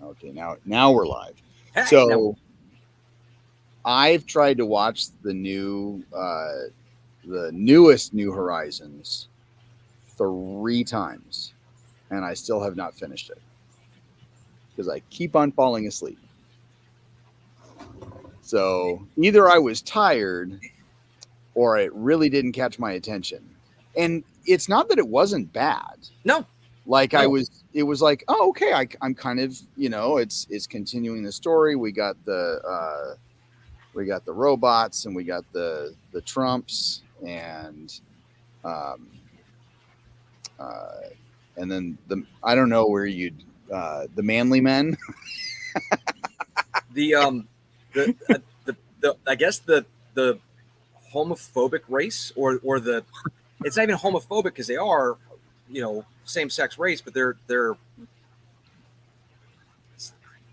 Okay, now we're live. Hey, now So I've tried to watch the newest New Horizons 3 times, and I still have not finished it because I keep on falling asleep. So either I was tired or it really didn't catch my attention. And it's not that it wasn't bad. no, Like no. it was like, oh, okay, I'm kind of, it's continuing the story. We got the robots and we got the Trumps um, uh, and then I don't know where you'd the manly men. The the I guess the homophobic race or the it's not even homophobic because they are, same sex race, but they're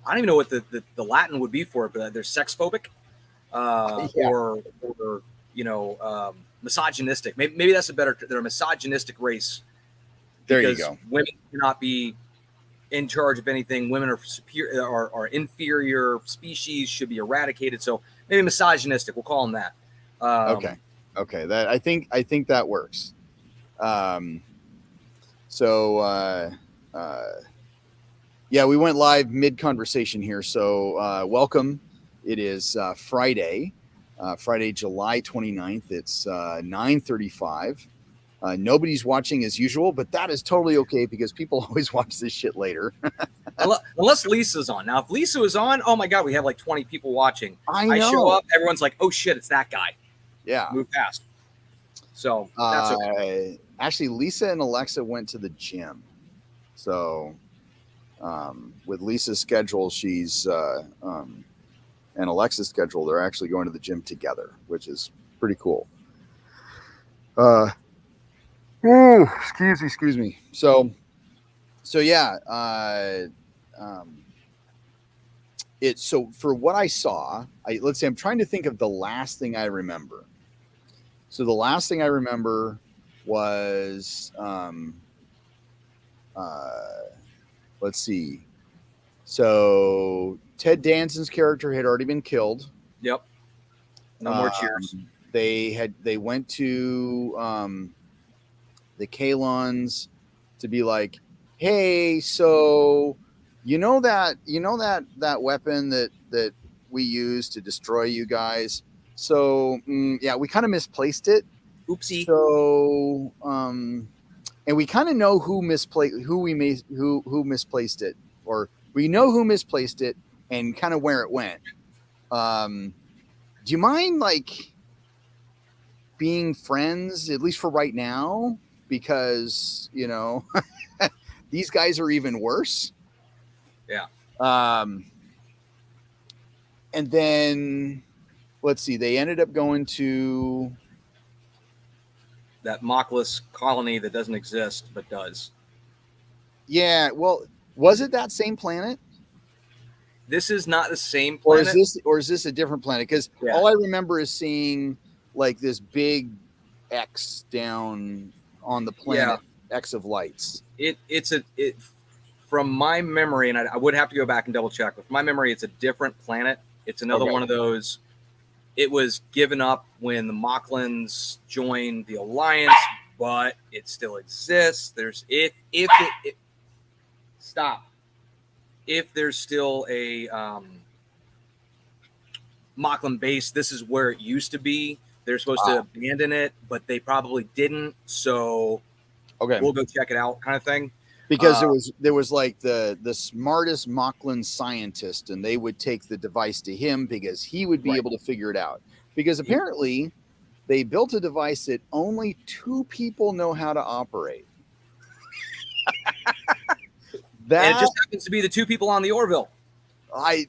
I don't even know what the Latin would be for it, but they're sex phobic, Yeah, or misogynistic. Maybe that's a better. They're a misogynistic race there you because go. women cannot be in charge of anything. Women are superior, are inferior species, should be eradicated. So maybe misogynistic. We'll call them that. Okay, Um, okay. That I think that works. Um, so uh, yeah, we went live mid conversation here. So welcome. It is Friday, July 29th. It's 9:35. Nobody's watching as usual, but that is totally okay because people always watch this shit later. unless Lisa's on. Now, if Lisa was on, oh my God, we have like 20 people watching. I I show know. up, everyone's like, oh shit, it's that guy. Yeah. Move fast. So that's Uh, okay. Actually, Lisa and Alexa went to the gym. So with Lisa's schedule, and Alexa's schedule, they're actually going to the gym together, which is pretty cool. Uh, excuse me. So yeah, um, so for what I saw, let's say I'm trying to think of the last thing I remember. So the last thing I remember was uh, let's see. So Ted Danson's character had already been killed. Yep. No more cheers. They went to the Kalons to be like, hey, so that weapon that we used to destroy you guys. So yeah, we kind of misplaced it. Oopsie. So and we kind of know who misplaced it, or we know who misplaced it and kind of where it went. Um, do you mind like being friends at least for right now? Because these guys are even worse. Yeah. Um, and then let's see, they ended up going to That Mockless colony that doesn't exist but does. yeah. Well, was it that same planet? This is not the same or is planet. this or is this a different planet? Because Yeah. all I remember is seeing like this big X down on the Yeah. planet, X of lights. It from my memory, and I would have to go back and double check, but from my memory, it's a different planet. It's another Okay. one of those. It was given up when the Mocklins joined the Alliance, but it still exists. There's if stop. If there's still a Mocklin base, this is where it used to be. They're supposed to abandon it, but they probably didn't. So Okay. we'll go check it out, kind of thing. Because there was like the smartest Mocklin scientist, and they would take the device to him because he would be Right. able to figure it out. Because apparently they built a device that only 2 people know how to operate. And it That just happens to be the 2 people on the Orville. I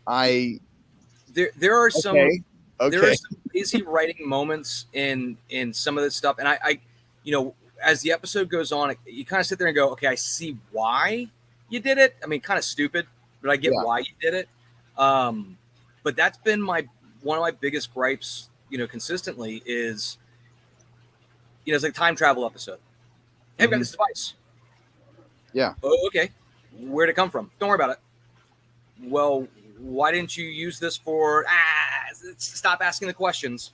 I There are some okay. there Okay. are some lazy writing moments in some of this stuff, and I as the episode goes on, you kind of sit there and go, okay, I see why you did it. I mean, kind of stupid, but I get Yeah. why you did it. But that's been one of my biggest gripes, consistently is, it's like time travel episode. Hey, I've got Mhm. this device. Yeah. Oh, okay. Where'd it come from? Don't worry about it. Well, why didn't you use this for? Stop asking the questions.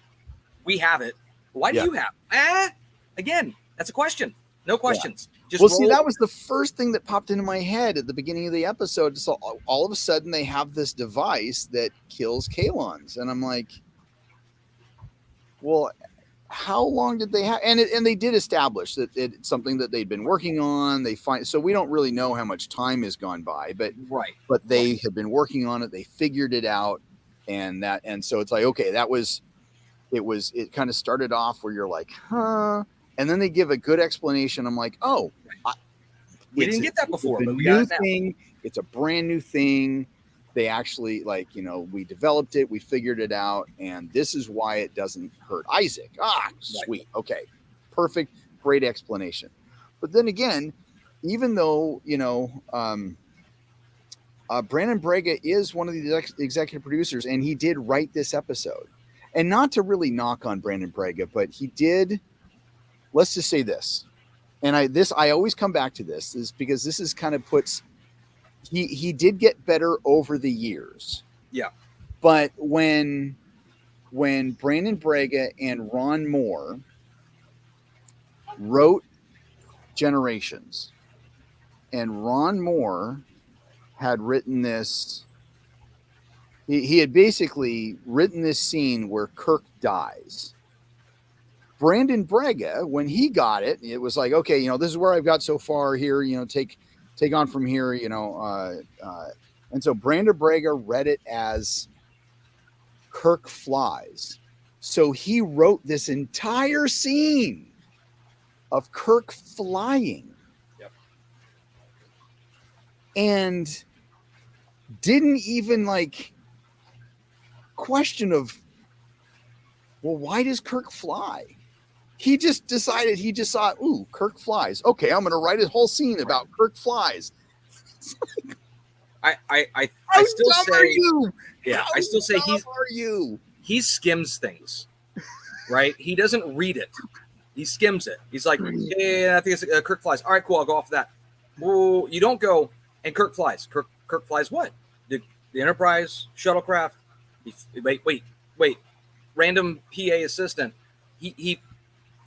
We have it. Why do Yeah. you have? Again, that's a question. No Yeah. questions. Just Well, roll. see, that was the first thing that popped into my head at the beginning of the episode. So all of a sudden, they have this device that kills Kalons, and I'm like, well, how long did they have? And they did establish that it's something that they'd been working on. They find so we don't really know how much time has gone by, Right. but they had been working on it. They figured it out, and so it's like, okay, it kind of started off where you're like, huh, and then they give a good explanation. I'm like, oh, We didn't get that it's before, a but we got new it now. thing. It's a brand new thing. They actually, like, we developed it, we figured it out, and this is why it doesn't hurt Isaac. Sweet. Okay. Perfect. Great explanation. But then again, even though, Brandon Braga is one of the executive producers, and he did write this episode. And not to really knock on Brandon Braga, but he did, let's just say this. And I always come back to this, is because this is kind of puts, he did get better over the years. Yeah. But when Brandon Braga and Ron Moore wrote Generations, and Ron Moore had written this, he had basically written this scene where Kirk dies. Brandon Braga, when he got it, it was like, okay, this is where I've got so far here, take on from here, and so Brandon Braga read it as Kirk flies. So he wrote this entire scene of Kirk flying. Yep. And didn't even question of, well, why does Kirk fly? He just decided, he just thought, ooh, Kirk flies. Okay, I'm going to write a whole scene about Kirk flies. I How still dumb say, are you? yeah, How I still say dumb are you? he skims things, right? He doesn't read it. He skims it. He's like, yeah, I think it's Kirk flies. All right, cool. I'll go off of that. Well, you don't go and Kirk flies. Kirk flies what? The Enterprise shuttlecraft. Wait. Random PA assistant. He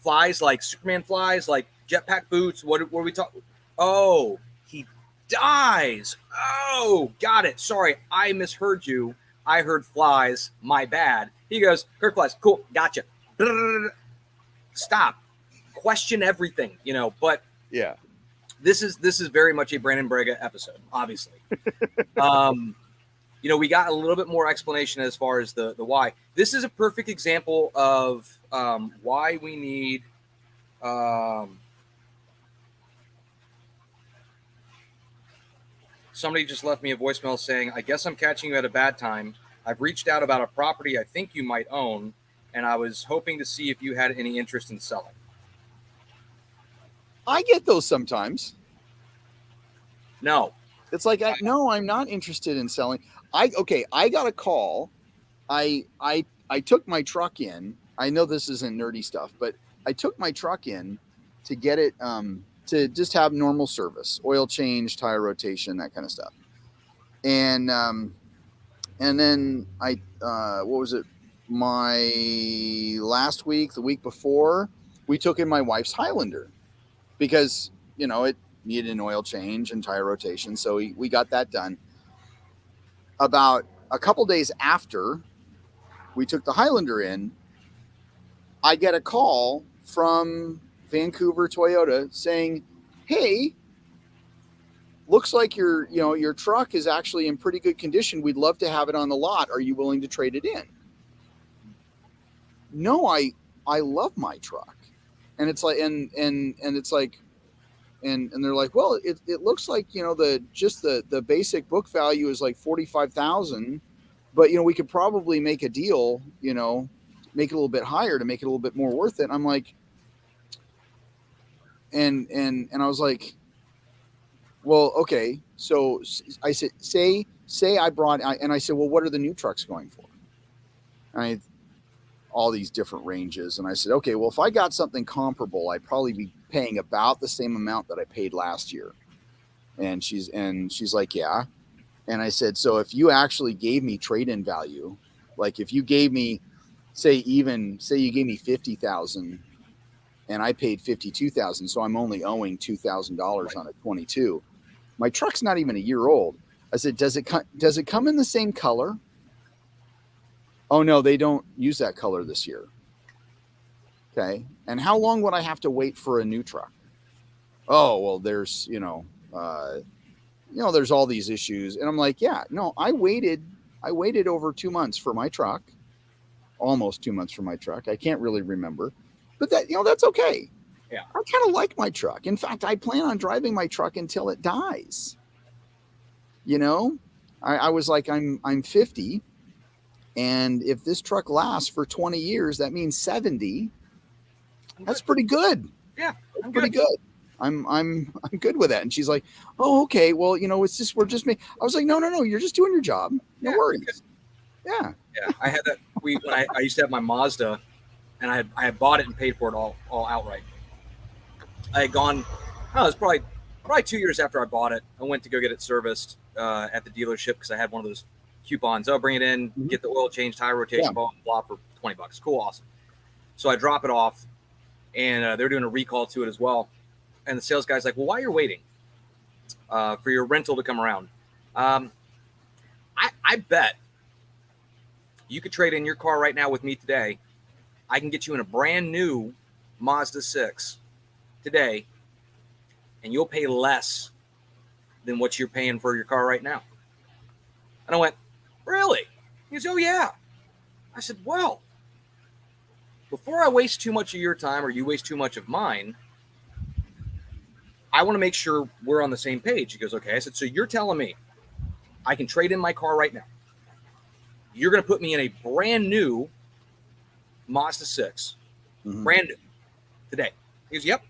flies like Superman flies, like jetpack boots. What are we talking? Oh, he dies. Oh, got it. Sorry, I misheard you. I heard flies. My bad. He goes, Kirk flies. Cool. Gotcha. Stop. Question everything, but Yeah. This is very much a Brandon Braga episode, obviously. We got a little bit more explanation as far as the why. This is a perfect example of why we need somebody just left me a voicemail saying, I guess I'm catching you at a bad time. I've reached out about a property I think you might own, and I was hoping to see if you had any interest in selling. I get those sometimes. No. It's like, no, I'm not interested in selling. I got a call. I took my truck in. I know this isn't nerdy stuff, but I took my truck in to get it to just have normal service, oil change, tire rotation, that kind of stuff. And then what was it? My last week, the week before, we took in my wife's Highlander because, it needed an oil change and tire rotation. So we got that done. About a couple days after we took the Highlander in, I get a call from Vancouver Toyota saying, hey, looks like your truck is actually in pretty good condition. We'd love to have it on the lot. Are you willing to trade it in? No, I love my truck. And it's like, and it's like, and they're like, well, it looks like, the basic book value is like 45,000, but we could probably make a deal, make it a little bit higher to make it a little bit more worth it. And I'm like, and I was like, well, okay. So I said, say I brought, and I said, well, what are the new trucks going for? And all these different ranges. And I said, okay, well, if I got something comparable, I'd probably be paying about the same amount that I paid last year. And she's like, yeah. And I said, so if you actually gave me trade-in value, like if you gave me, say you gave me 50,000 and I paid 52,000, so I'm only owing $2,000 on a 22. My truck's not even a year old. I said, does it come in the same color? Oh no, they don't use that color this year. Okay. And how long would I have to wait for a new truck? Oh, well, there's, there's all these issues. And I'm like, yeah, no, I waited over 2 months for my truck, almost 2 months for my truck. I can't really remember, but that's okay. Yeah. I kind of like my truck. In fact, I plan on driving my truck until it dies. I was like, I'm 50. And if this truck lasts for 20 years, that means 70. That's pretty good. Yeah. That's pretty good. I'm good with that. And she's like, oh, okay. Well, it's just, I was like, no, you're just doing your job. No worries. Yeah. Yeah. I had that. When I used to have my Mazda, and I had bought it and paid for it all outright. I had gone, it was probably 2 years after I bought it. I went to go get it serviced at the dealership because I had one of those coupons. Oh, bring it in, get the oil change, tire rotation, blah, blah, for $20. Cool. Awesome. So I drop it off, and they're doing a recall to it as well. And the sales guy's like, well, while you're waiting for your rental to come around, I bet you could trade in your car right now with me today. I can get you in a brand new Mazda 6 today, and you'll pay less than what you're paying for your car right now. And I went, really? He goes, oh, yeah. I said, well, before I waste too much of your time or you waste too much of mine, I want to make sure we're on the same page. He goes, okay. I said, so you're telling me I can trade in my car right now. You're going to put me in a brand new Mazda 6, brand new, today. He goes, yep.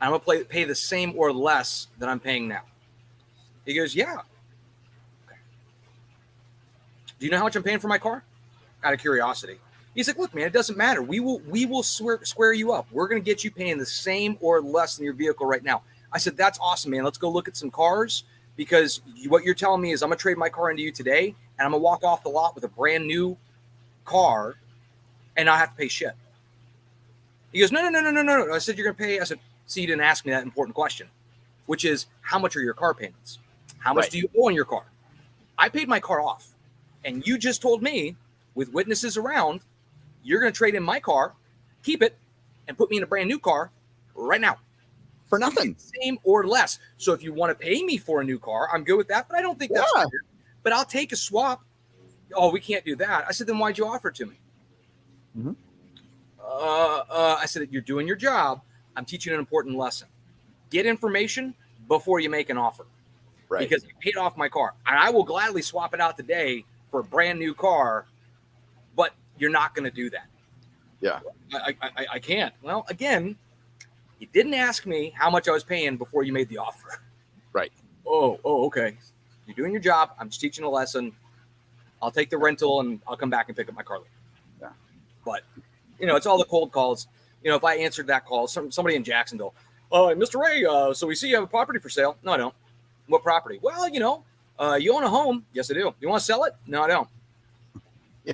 I'm going to pay the same or less that I'm paying now. He goes, yeah. Okay. Do you know how much I'm paying for my car? Out of curiosity. He's like, look, man, it doesn't matter. We will square you up. We're going to get you paying the same or less than your vehicle right now. I said, that's awesome, man. Let's go look at some cars, because what you're telling me is I'm going to trade my car into you today, and I'm going to walk off the lot with a brand new car, and I have to pay shit. He goes, no. I said, you're going to pay. I said, see, you didn't ask me that important question, which is, how much are your car payments? How much do you owe on your car? I paid my car off, and you just told me, with witnesses around, you're going to trade in my car, keep it, and put me in a brand new car right now. For nothing. Same or less. So if you want to pay me for a new car, I'm good with that, but I don't think that's fair. But I'll take a swap. Oh, we can't do that. I said, then why'd you offer it to me? Mm-hmm. I said, you're doing your job. I'm teaching an important lesson. Get information before you make an offer. Right. Because I paid off my car. And I will gladly swap it out today for a brand new car, but you're not going to do that. Yeah. I can't. Well, again, you didn't ask me how much I was paying before you made the offer. Right. Oh, okay. You're doing your job. I'm just teaching a lesson. I'll take the rental and I'll come back and pick up my car later. Yeah. But, it's all the cold calls. If I answered that call, somebody in Jacksonville, Mr. Ray, so we see you have a property for sale. No, I don't. What property? Well, you own a home. Yes, I do. You want to sell it? No, I don't. Yeah.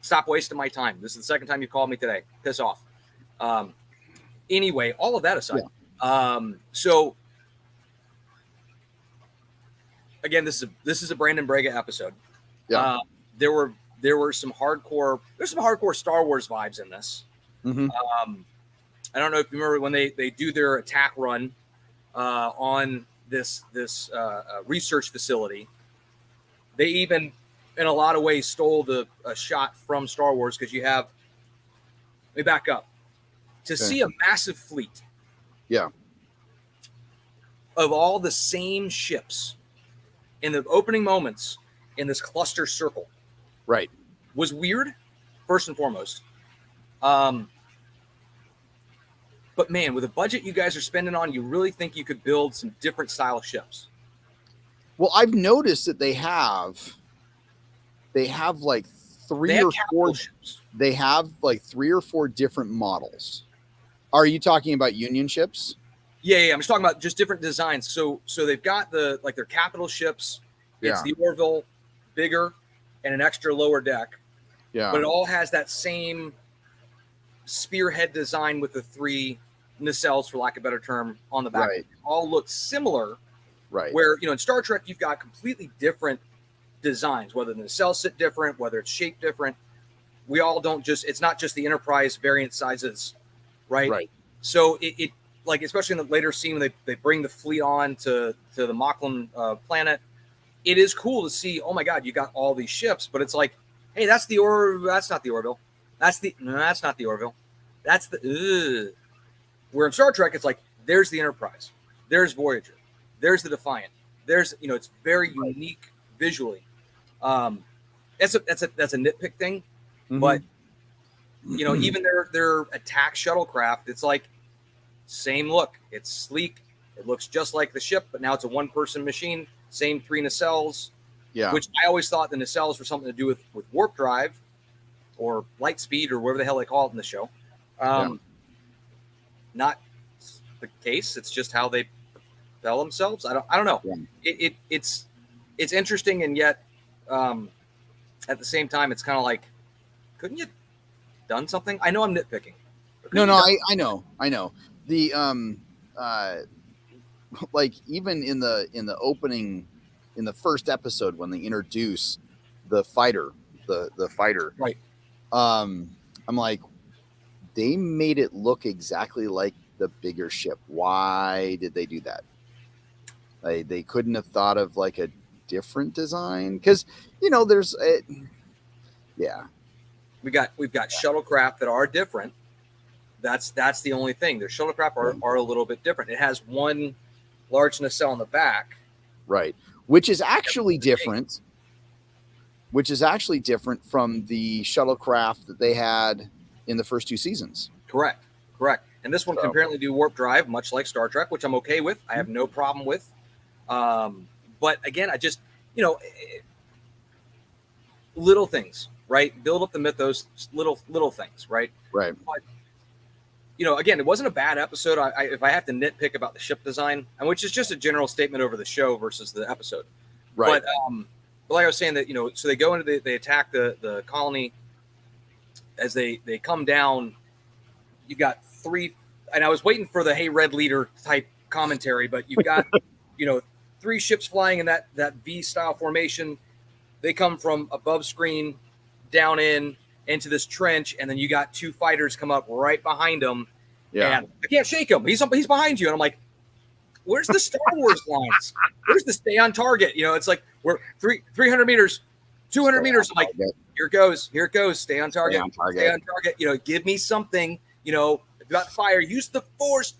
Stop wasting my time. This is the second time you called me today. Piss off. Anyway, all of that aside. Yeah. So again, this is a Brandon Braga episode. Yeah. There were some hardcore Star Wars vibes in this. Mm-hmm. I don't know if you remember when they do their attack run on this research facility. They even, in a lot of ways, stole a shot from Star Wars, because you have. Let me back up. To see a massive fleet. Yeah. Of all the same ships in the opening moments in this cluster circle. Right. Was weird, first and foremost. But man, with the budget you guys are spending on, you really think you could build some different style ships? Well, I've noticed that they have like three or four ships. They have like 3 or 4 different models. Are you talking about Union ships? Yeah. I'm just talking about just different designs. So they've got their capital ships. It's the Orville, bigger, and an extra lower deck. Yeah. But it all has that same spearhead design with the 3 nacelles, for lack of a better term, on the back. Right. All look similar. Right. Where, in Star Trek, you've got completely different designs, whether the nacelles sit different, whether it's shaped different. We all don't it's not just the Enterprise variant sizes, right? Right. So it like, especially in the later scene when they bring the fleet on to the Moclan planet, it is cool to see, oh my God, you got all these ships, but it's like, hey, that's not the Orville. That's not the Orville. That's the Where in Star Trek, it's like, there's the Enterprise, there's Voyager, there's the Defiant, there's, it's very unique visually. That's a nitpick thing, but even their attack shuttlecraft, it's like same look. It's sleek. It looks just like the ship, but now it's a 1-person machine. Same 3 nacelles. Yeah. Which I always thought the nacelles were something to do with warp drive or light speed or whatever the hell they call it in the show. Not the case. It's just how they propel themselves. I don't know. Yeah. It's interesting, and yet at the same time, it's kind of like, couldn't you done something? I know I'm nitpicking. No, I know. The like, even in the opening, in the first episode, when they introduce the fighter, the fighter, right? I'm like, they made it look exactly like the bigger ship. Why did they do that? They couldn't have thought of like a different design, because there's we've got shuttlecraft that are different. That's the only thing. Their shuttlecraft are a little bit different. It has 1 large nacelle on the back, right, which is actually different. Which is actually different from the shuttlecraft that they had in the first 2 seasons. Correct. And this one can apparently do warp drive, much like Star Trek, which I'm okay with. I have no problem with. But again, I just, little things, right? Build up the mythos, little things, right? Right. But, again, it wasn't a bad episode. If I have to nitpick about the ship design, and which is just a general statement over the show versus the episode. Right. But like I was saying, that so they go into they attack the colony. As they come down, you've got 3, and I was waiting for the "Hey, Red Leader" type commentary, but you've got 3 ships flying in that V style formation. They come from above screen down into this trench, and then you got 2 fighters come up right behind them. Yeah, and I can't shake him. He's behind you, and I'm like, where's the Star Wars lines? Where's the stay on target? It's like, we're 300 meters, 200 meters. I'm like, here it goes. Stay on target. Stay on target. Give me something. About fire, use the force.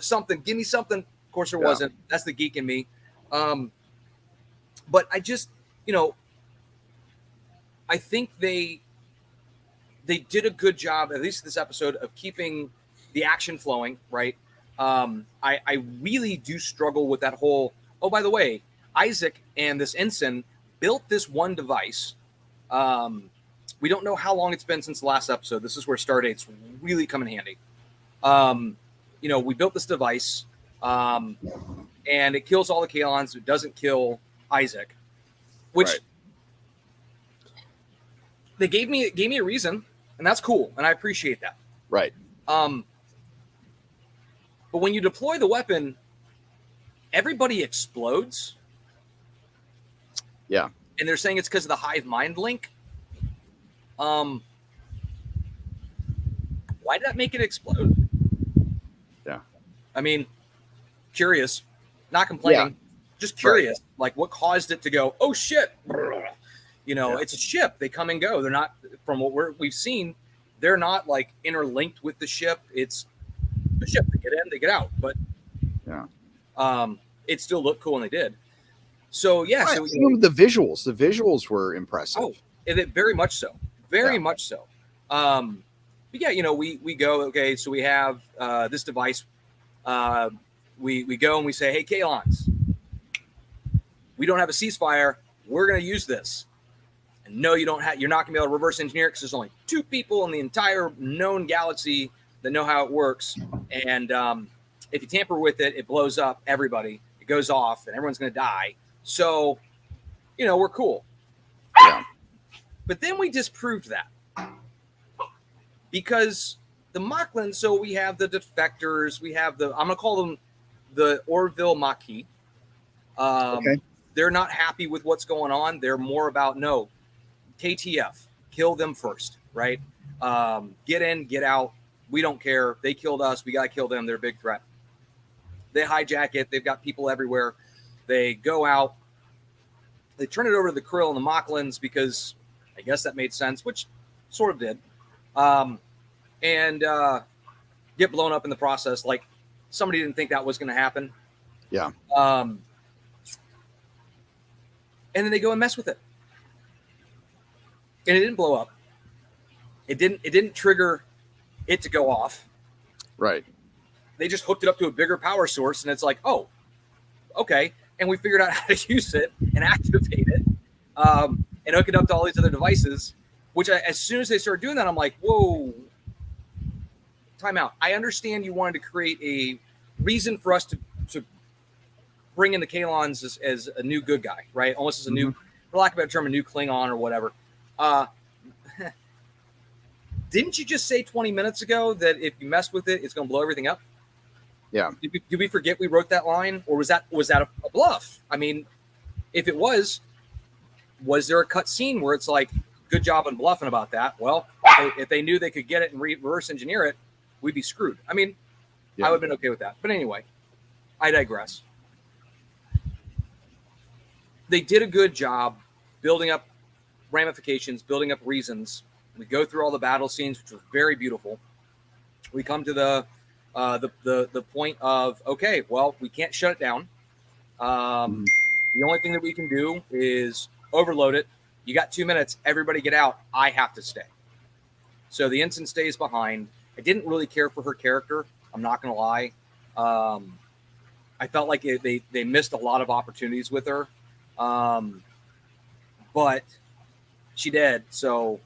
Something. Give me something. Of course, there wasn't. That's the geek in me. But I just, I think they did a good job, at least this episode, of keeping the action flowing. Right. I really do struggle with that whole. Oh, by the way, Isaac and this ensign built this one device. We don't know how long it's been since the last episode. This is where Stardate's really come in handy. We built this device, and it kills all the Kaylons. It doesn't kill Isaac, which they gave me a reason, and that's cool, and I appreciate that. Right. But when you deploy the weapon, everybody explodes. Yeah. And they're saying it's because of the hive mind link. Why did that make it explode? Yeah. I mean, curious, not complaining, just curious. Right. Like, what caused it to go, oh shit? It's a ship. They come and go. They're not, from what we've seen, they're not like interlinked with the ship. It's the ship. They get in, they get out. But it still looked cool, and they did. So yeah, right. So the visuals were impressive. Oh, it very much so, much so. But yeah, we go. Okay, so we have this device. We go and we say, hey, Kaylons, we don't have a ceasefire. We're going to use this. And no, you don't have. You're not going to be able to reverse engineer it because there's only 2 people in the entire known galaxy that know how it works. And if you tamper with it, it blows up everybody. It goes off, and everyone's going to die. So, we're cool. Yeah. But then we disproved that because the Moclans. So we have the defectors. We have I'm going to call them the Orville Maquis. Okay. They're not happy with what's going on. They're more about no, KTF, kill them first, right? Get in, get out. We don't care. They killed us. We got to kill them. They're a big threat. They hijack it. They've got people everywhere. They go out. They turn it over to the Krill and the Moclans because I guess that made sense, which sort of did. And get blown up in the process. Like somebody didn't think that was going to happen. Yeah. And then they go and mess with it. And it didn't blow up. It didn't trigger it to go off. Right. They just hooked it up to a bigger power source, and it's like, oh, okay. And we figured out how to use it and activate it, and hook it up to all these other devices. Which, as soon as they started doing that, I'm like, whoa, time out. I understand you wanted to create a reason for us to bring in the Kalons as a new good guy, right? Almost as a new, for lack of a better term, a new Klingon or whatever. Didn't you just say 20 minutes ago that if you mess with it, it's going to blow everything up? Yeah. Did we forget we wrote that line, or was that a bluff? I mean, if it was there a cut scene where it's like, good job on bluffing about that? Well, if they knew they could get it and reverse engineer it, we'd be screwed. I mean, Yeah. I would have been okay with that. But anyway, I digress. They did a good job building up ramifications, building up reasons. We go through all the battle scenes, which was very beautiful. We come to the point of, okay, well, we can't shut it down. The only thing that we can do is overload it. You got 2 minutes. Everybody get out. I have to stay. So the ensign stays behind. I didn't really care for her character. I'm not going to lie. I felt like they missed a lot of opportunities with her. But she did. So.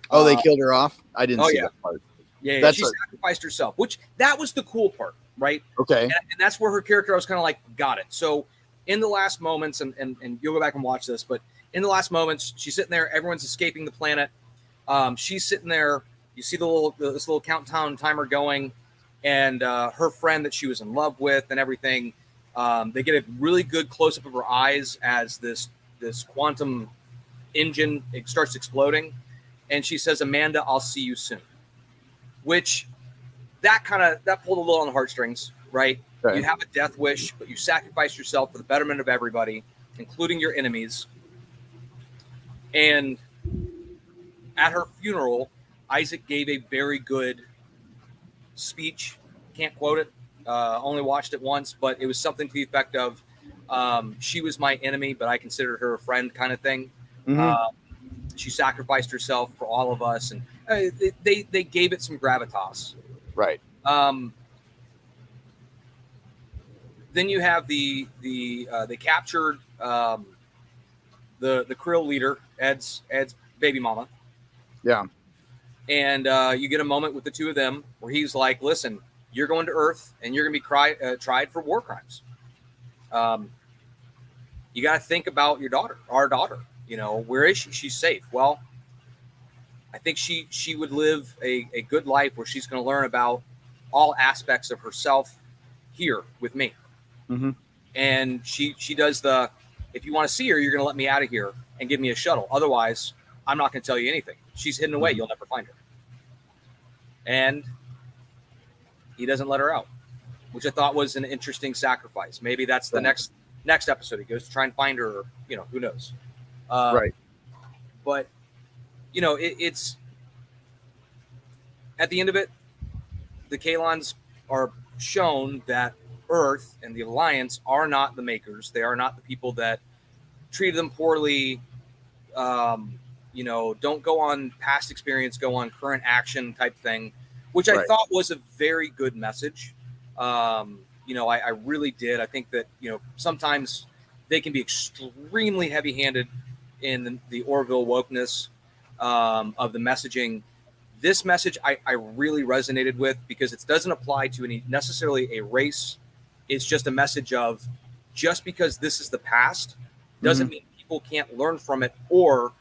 Oh, they killed her off? I didn't see yeah. that part. Yeah, she sacrificed herself, which that was the cool part, right? Okay. And that's where her character, I was kind of like, got it. So in the last moments, and you'll go back and watch this, but in the last moments, she's sitting there, everyone's escaping the planet. She's sitting there, you see this little countdown timer going, and her friend that she was in love with and everything, they get a really good close-up of her eyes as this quantum engine starts exploding. And she says, Amanda, I'll see you soon. Which that pulled a little on the heartstrings, right? Okay. You have a death wish, but you sacrifice yourself for the betterment of everybody, including your enemies. And at her funeral, Isaac gave a very good speech. Can't quote it. Only watched it once, but it was something to the effect of, she was my enemy, but I considered her a friend kind of thing. She sacrificed herself for all of us, and they gave it some gravitas. Right. Then you have they captured the Krill leader, Ed's baby mama. Yeah. And you get a moment with the two of them where he's like, "Listen, you're going to Earth, and you're going to be tried for war crimes. You got to think about our daughter. Where is she? She's safe. Well, I think she would live a good life where she's going to learn about all aspects of herself here with me." And she does if you want to see her, you're going to let me out of here and give me a shuttle. Otherwise, I'm not going to tell you anything. She's hidden away. You'll never find her. And he doesn't let her out, which I thought was an interesting sacrifice. Maybe that's the next episode. He goes to try and find her, or, who knows? Right. But, it's at the end of it, the Kalons are shown that Earth and the Alliance are not the makers. They are not the people that treated them poorly. Don't go on past experience, go on current action type thing, which I thought was a very good message. I really did. I think that, sometimes they can be extremely heavy-handed in the Orville wokeness of the messaging this message I really resonated with because it doesn't apply to any necessarily a race. It's just a message of just because this is the past doesn't mean people can't learn from it or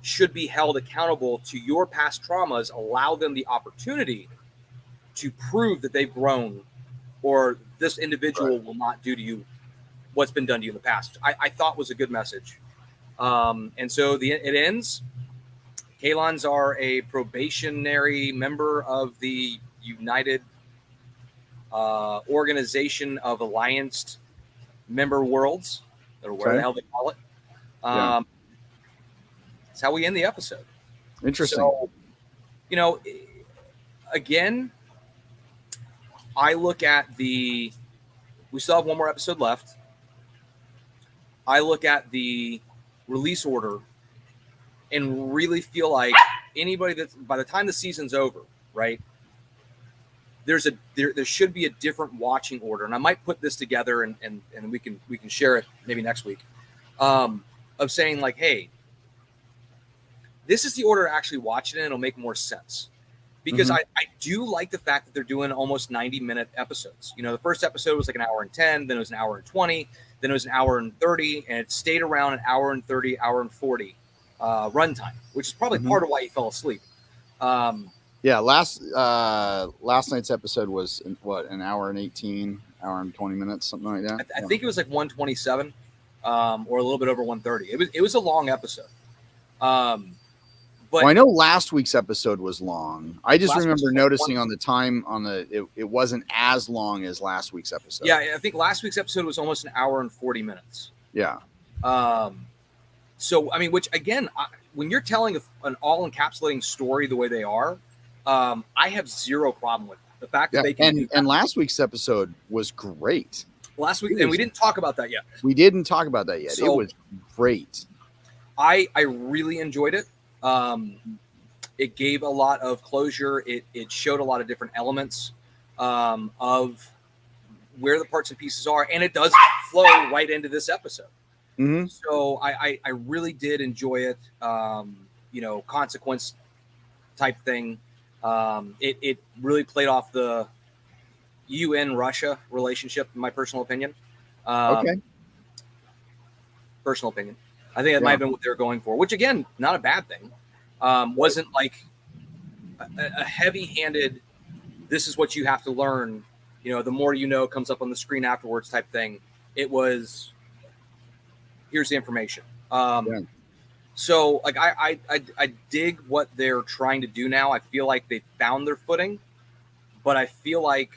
should be held accountable to your past traumas. Allow them the opportunity to prove that they've grown, or this individual will not do to you what's been done to you in the past. I thought was a good message. And so it ends. Kalons are a probationary member of the United Organization of Allianced Member Worlds, or whatever the hell they call it. That's how we end the episode. Interesting. So, you know, again, I look at we still have one more episode left. I look at the release order and really feel like anybody that's by the time the season's over, right? There should be a different watching order, and I might put this together and we can share it maybe next week. Of saying like, hey, this is the order to actually watch it in. It'll make more sense because I do like the fact that they're doing almost 90-minute episodes. You know, the first episode was like an hour and 10, then it was an hour and 20, then it was an hour and 30, and it stayed around an hour and 30, hour and 40 runtime, which is probably part of why you fell asleep. Last night's episode was what, an hour and 18, hour and 20 minutes, something like that. I think it was like 127, or a little bit over 130. It was a long episode. But I know last week's episode was long. I just remember noticing on the time it wasn't as long as last week's episode. Yeah, I think last week's episode was almost an hour and 40 minutes. Yeah. So, I mean, which again, when you're telling an all-encapsulating story the way they are, I have zero problem with that. The fact that they can and last week's episode was great. Last week, and we didn't talk about that yet. We didn't talk about that yet. So, it was great. I really enjoyed it. It gave a lot of closure. It showed a lot of different elements of where the parts and pieces are, and it does flow right into this episode. So I really did enjoy it. You know, consequence type thing. It really played off the UN-Russia relationship, in my personal opinion. Personal opinion. I think that might have been what they were going for, which again, not a bad thing. Wasn't like a heavy-handed, this is what you have to learn. You know, the more you know comes up on the screen afterwards type thing. It was, here's the information. So like I dig what they're trying to do now. I feel like they found their footing, but I feel like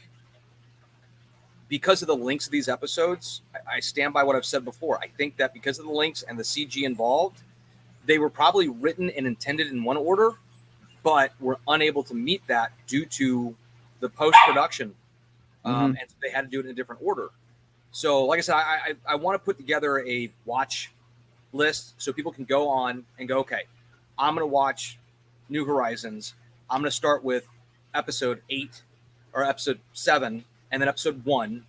because of the links of these episodes, I stand by what I've said before. I think that because of the links and the CG involved, they were probably written and intended in one order, but were unable to meet that due to the post-production. And so they had to do it in a different order. So like I said, I want to put together a watch list so people can go on and go, okay, I'm going to watch New Horizons. I'm going to start with episode 8 or episode 7, and then episode 1,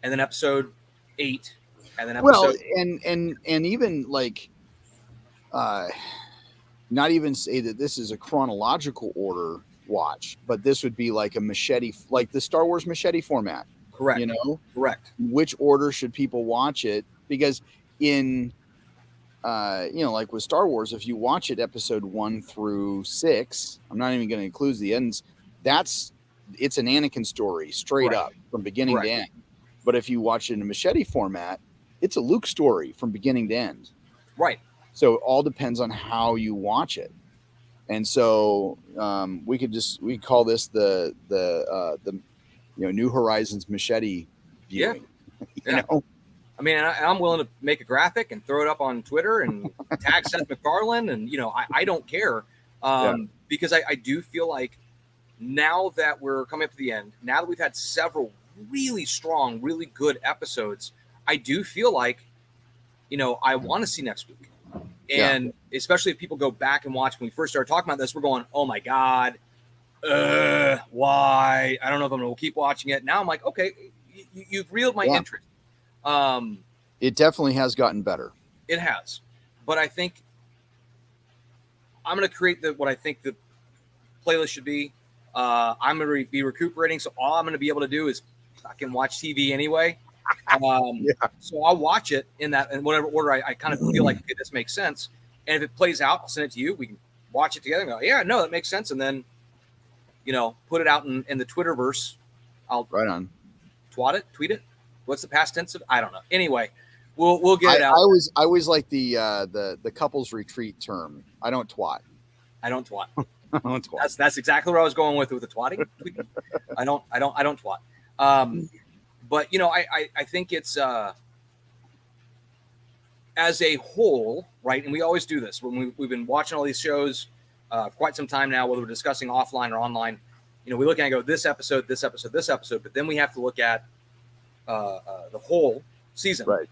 and then episode 8, and then episode. Well, and even like, not even say that this is a chronological order watch, but this would be like a machete, like the Star Wars machete format. Correct. You know, correct. Which order should people watch it? Because in, like with Star Wars, if you watch it episode 1 through 6, I'm not even going to include the ends. It's an Anakin story straight up from beginning to end. But if you watch it in a machete format, it's a Luke story from beginning to end. Right. So it all depends on how you watch it. And so we could call this the New Horizons machete viewing. Yeah. You know? I mean, I'm willing to make a graphic and throw it up on Twitter and tag Seth MacFarlane, and I don't care because I do feel like now that we're coming up to the end, now that we've had several really strong, really good episodes, I do feel like, I want to see next week. And especially if people go back and watch when we first started talking about this, we're going, oh my God, why? I don't know if I'm going to keep watching it. Now I'm like, okay, you've reeled my interest. It definitely has gotten better. It has. But I think I'm going to create what I think playlist should be. I'm going to be recuperating, so all I'm going to be able to do is fucking watch TV anyway. So I'll watch it in whatever order I kind of feel like, okay, this makes sense. And if it plays out, I'll send it to you. We can watch it together and go, yeah, no, that makes sense. And then, put it out in the Twitterverse. I'll tweet it. What's the past tense of? I don't know. Anyway, we'll get it out. I always like the couples retreat term. I don't twat. I don't twat. I don't twat. That's exactly where I was going with the twatting. I don't twat. But I think it's as a whole, right? And we always do this when we've been watching all these shows for quite some time now, whether we're discussing offline or online. We look at and go, this episode, but then we have to look at the whole season, right?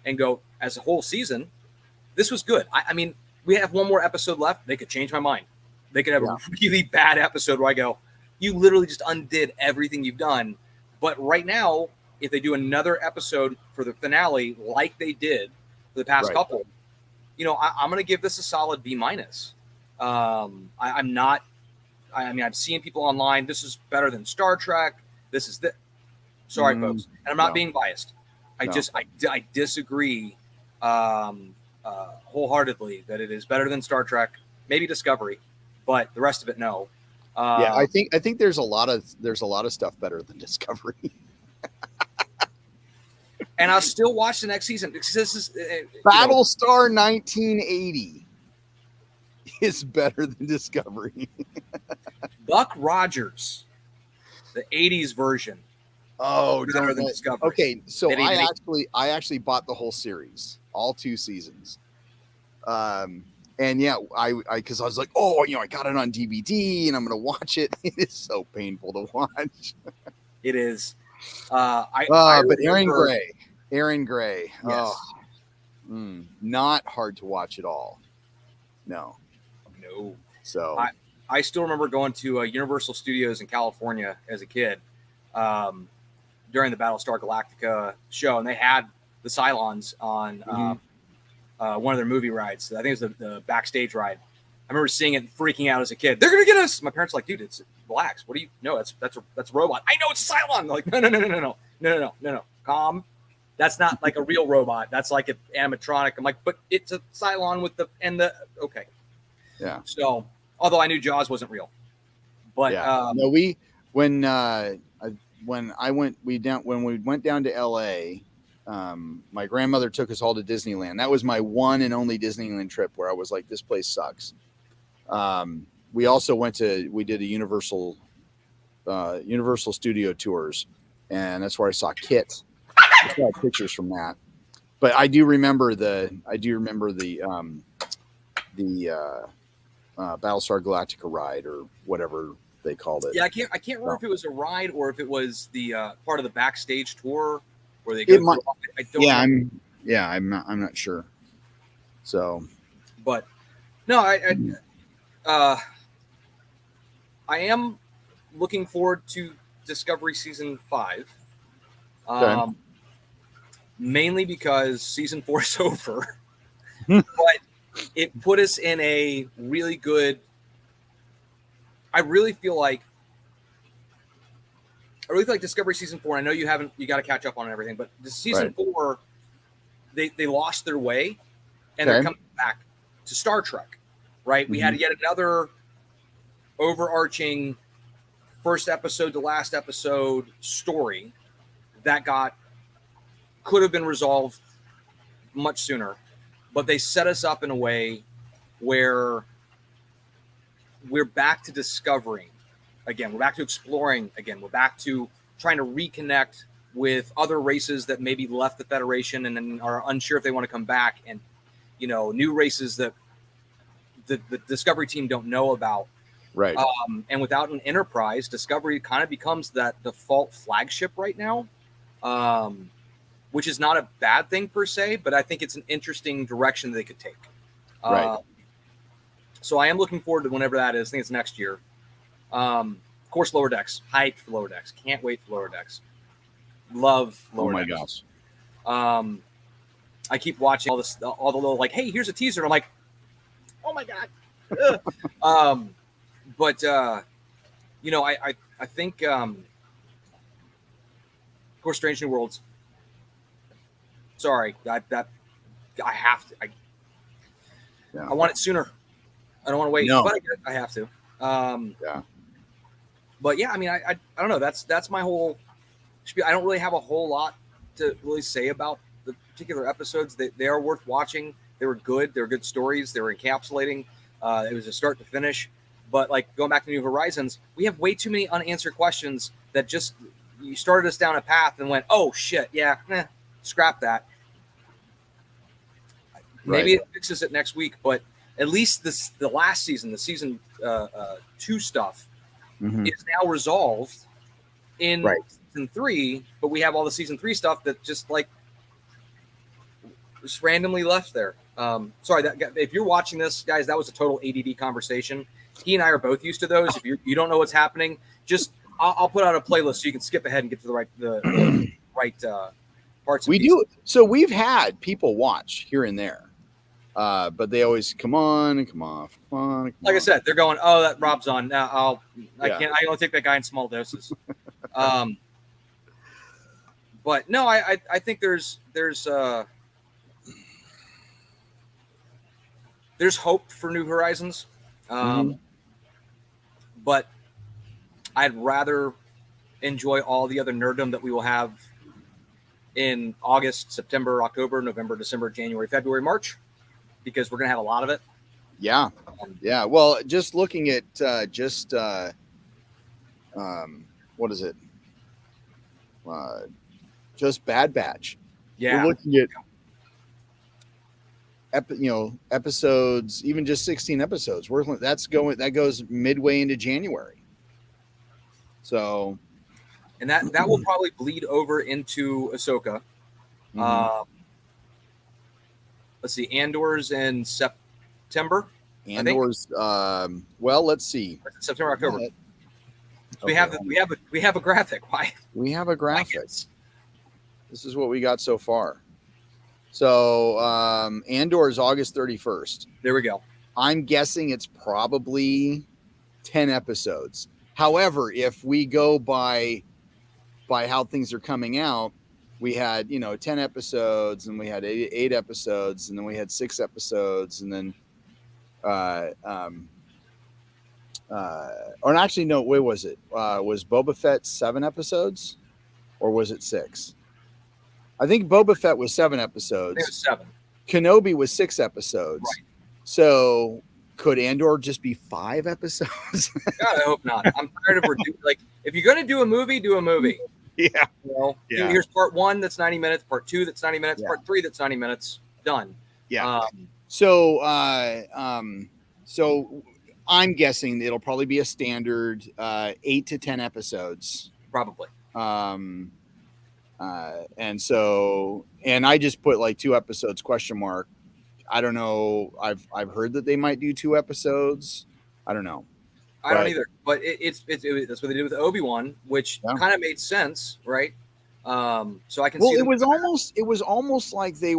And go, as a whole season, this was good. I mean, we have one more episode left. They could change my mind. They could have a really bad episode where I go, you literally just undid everything you've done. But right now, if they do another episode for the finale, like they did for the past couple, I'm going to give this a solid B-. I'm seeing people online. This is better than Star Trek. This is the. Sorry, folks, and I'm not being biased. I disagree wholeheartedly that it is better than Star Trek, maybe Discovery, but the rest of it, no. I think there's a lot of stuff better than Discovery. And I'll still watch the next season because this is Battlestar 1980 is better than Discovery. Buck Rogers, the 80s version. Oh, better than Discovery. Okay, so I actually bought the whole series, all 2 seasons. And yeah, because I was like, I got it on DVD and I'm gonna watch it. It is so painful to watch. It is. But Aaron Gray. Yes. Not hard to watch at all. No. So I still remember going to Universal Studios in California as a kid during the Battlestar Galactica show, and they had the Cylons on one of their movie rides. I think it was the backstage ride. I remember seeing it and freaking out as a kid. They're gonna get us. My parents were like, dude, it's relax. What do you know? That's a robot. I know it's a Cylon. They're like, no. Calm. That's not like a real robot. That's like an animatronic. I'm like, but it's a Cylon with okay. Yeah. So, although I knew Jaws wasn't real, but no, when we went down to LA, my grandmother took us all to Disneyland. That was my one and only Disneyland trip where I was like, this place sucks. We also we did a Universal Studio tours, and that's where I saw Kit. I saw pictures from that. But I do remember the Battlestar Galactica ride or whatever they called it. Yeah, I can't remember if it was a ride or if it was the part of the backstage tour where they go. I'm not sure. So, but no, I am looking forward to Discovery season 5. Mainly because season 4 is over, but it put us in a really good. I really feel like Discovery season 4. And I know you got to catch up on everything, but the season 4, they lost their way, and they're coming back to Star Trek, right? We had yet another overarching first episode to last episode story that could have been resolved much sooner, but they set us up in a way where we're back to discovering again. We're back to exploring again. We're back to trying to reconnect with other races that maybe left the Federation and are unsure if they want to come back, and new races that the Discovery team don't know about. Right. And without an Enterprise, Discovery kind of becomes that default flagship right now. Which is not a bad thing per se, but I think it's an interesting direction they could take. Right. So I am looking forward to whenever that is. I think it's next year. Of course, Lower Decks. Hyped for Lower Decks. Can't wait for Lower Decks. Love Lower Decks. Oh my gosh. I keep watching all the little hey, here's a teaser. And I'm like, oh my god. But you know, I think of course, Strange New Worlds. Sorry, I have to. Yeah. I want it sooner. I don't want to wait, No. but I have to. Yeah. But yeah, I mean, I don't know. That's my whole. I don't really have a whole lot to really say about the particular episodes. They are worth watching. They were good. They were good stories. They were encapsulating. It was a start to finish. But like going back to New Horizons, we have way too many unanswered questions that just you started us down a path and went, oh shit, yeah, scrap that. Maybe it fixes it next week, but at least the last season, the season 2 stuff, is now resolved in season 3. But we have all the season 3 stuff that just like just randomly left there. Sorry, if you're watching this, guys, that was a total ADD conversation. He and I are both used to those. If you don't know what's happening, just I'll put out a playlist so you can skip ahead and get to the right parts. We do. So we've had people watch here and there, but they always come on. Like I said, they're going, oh, that Rob's on. Now I can't. I don't take that guy in small doses. But no, I think there's hope for New Horizons. But I'd rather enjoy all the other nerddom that we will have in August, September, October, November, December, January, February, March, because we're going to have a lot of it. Yeah. Yeah. Well, just looking at what is it? Just Bad Batch. Yeah. We're looking at episodes, even just 16 episodes. That goes midway into January. So, and that will probably bleed over into Ahsoka. Let's see, Andor's in September. Andor's well, let's see. September, October. We have a graphic. Why? We have a graphic. This is what we got so far. So Andor is August 31st. There we go. I'm guessing it's probably 10 episodes. However, if we go by how things are coming out, we had 10 episodes, and we had 8 episodes, and then we had 6 episodes, and then or actually no, wait, was Boba Fett 7 episodes, or was it 6? I think Boba Fett was 7 episodes. I think it was 7. Kenobi was 6 episodes. Right. So could Andor just be 5 episodes? God, I hope not. I'm tired of if you're going to do a movie, do a movie. Yeah. Here's part 1 that's 90 minutes, part 2 that's 90 minutes, part 3 that's 90 minutes. Done. Yeah. So I'm guessing it'll probably be a standard 8 to 10 episodes. Probably. And I just put like 2 episodes ? I don't know. I've heard that they might do 2 episodes. I don't know. I don't either. But it's that's what they did with Obi-Wan, which kind of made sense, right? So I can see. Well, it was almost like they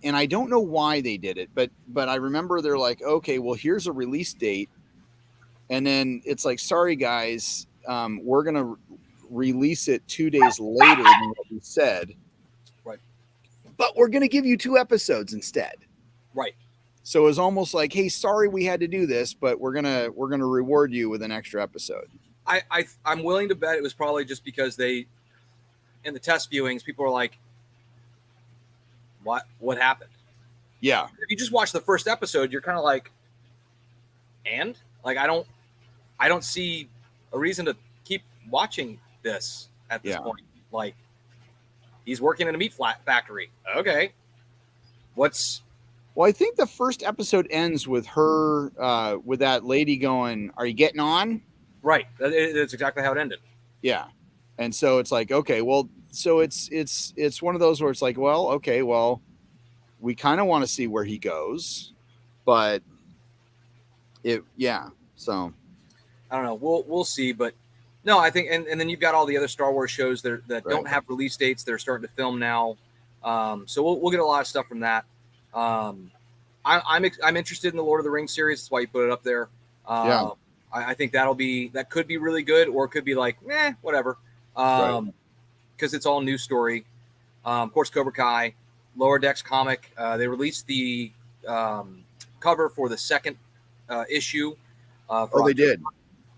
and I don't know why they did it, but I remember they're like, okay, well, here's a release date, and then it's like, sorry guys, we're gonna release it 2 days later than what we said, right? But we're gonna give you 2 episodes instead, right? So it was almost like, hey, sorry we had to do this, but we're gonna reward you with an extra episode. I'm willing to bet it was probably just because in the test viewings, people were like, what happened? Yeah. If you just watch the first episode, you're kind of like, and like, I don't see a reason to keep watching this at this point. Like, he's working in a meat factory. Okay. Well, I think the first episode ends with her, with that lady going, "Are you getting on?" Right. That's exactly how it ended. Yeah. And so it's like, okay, well, so it's one of those where it's like, well, okay, well, we kind of want to see where he goes, but so I don't know. We'll see, but no, I think, and then you've got all the other Star Wars shows that don't have release dates. They're starting to film now. So we'll get a lot of stuff from that. I'm interested in the Lord of the Rings series. That's why you put it up there. I I think that could be really good, or it could be like, whatever. Because it's all new story. Of course, Cobra Kai, Lower Decks comic. They released the cover for the second issue. They did.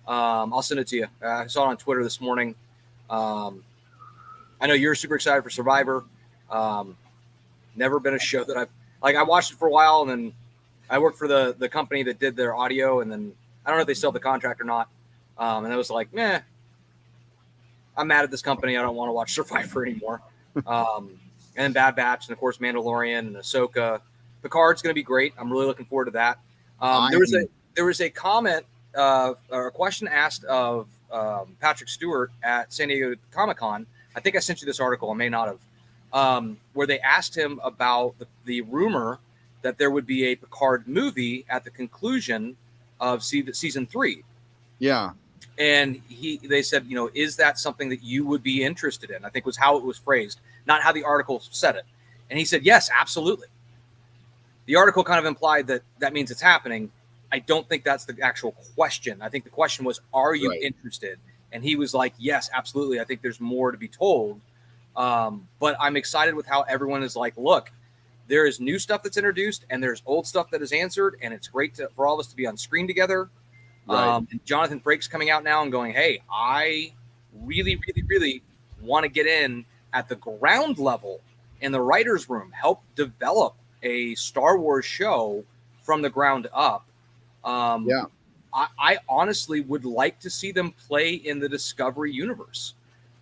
I'll send it to you. I saw it on Twitter this morning. I know you're super excited for Survivor. Never been a show that I watched it for a while, and then I worked for the company that did their audio, and then I don't know if they still have the contract or not. And I was like, I'm mad at this company. I don't want to watch Survivor anymore. And then Bad Batch, and of course Mandalorian and Ahsoka. Picard's going to be great. I'm really looking forward to that. There was a comment or a question asked of Patrick Stewart at San Diego Comic-Con. I think I sent you this article. I may not have. Where they asked him about the rumor that there would be a Picard movie at the conclusion of season 3. Yeah. And they said, is that something that you would be interested in? I think was how it was phrased, not how the article said it. And he said, yes, absolutely. The article kind of implied that means it's happening. I don't think that's the actual question. I think the question was, are you interested? And he was like, yes, absolutely. I think there's more to be told. But I'm excited with how everyone is like, look, there is new stuff that's introduced and there's old stuff that is answered. And it's great for all of us to be on screen together. And Jonathan Frakes coming out now and going, hey, I really, really, really want to get in at the ground level in the writer's room, help develop a Star Wars show from the ground up. I honestly would like to see them play in the Discovery universe.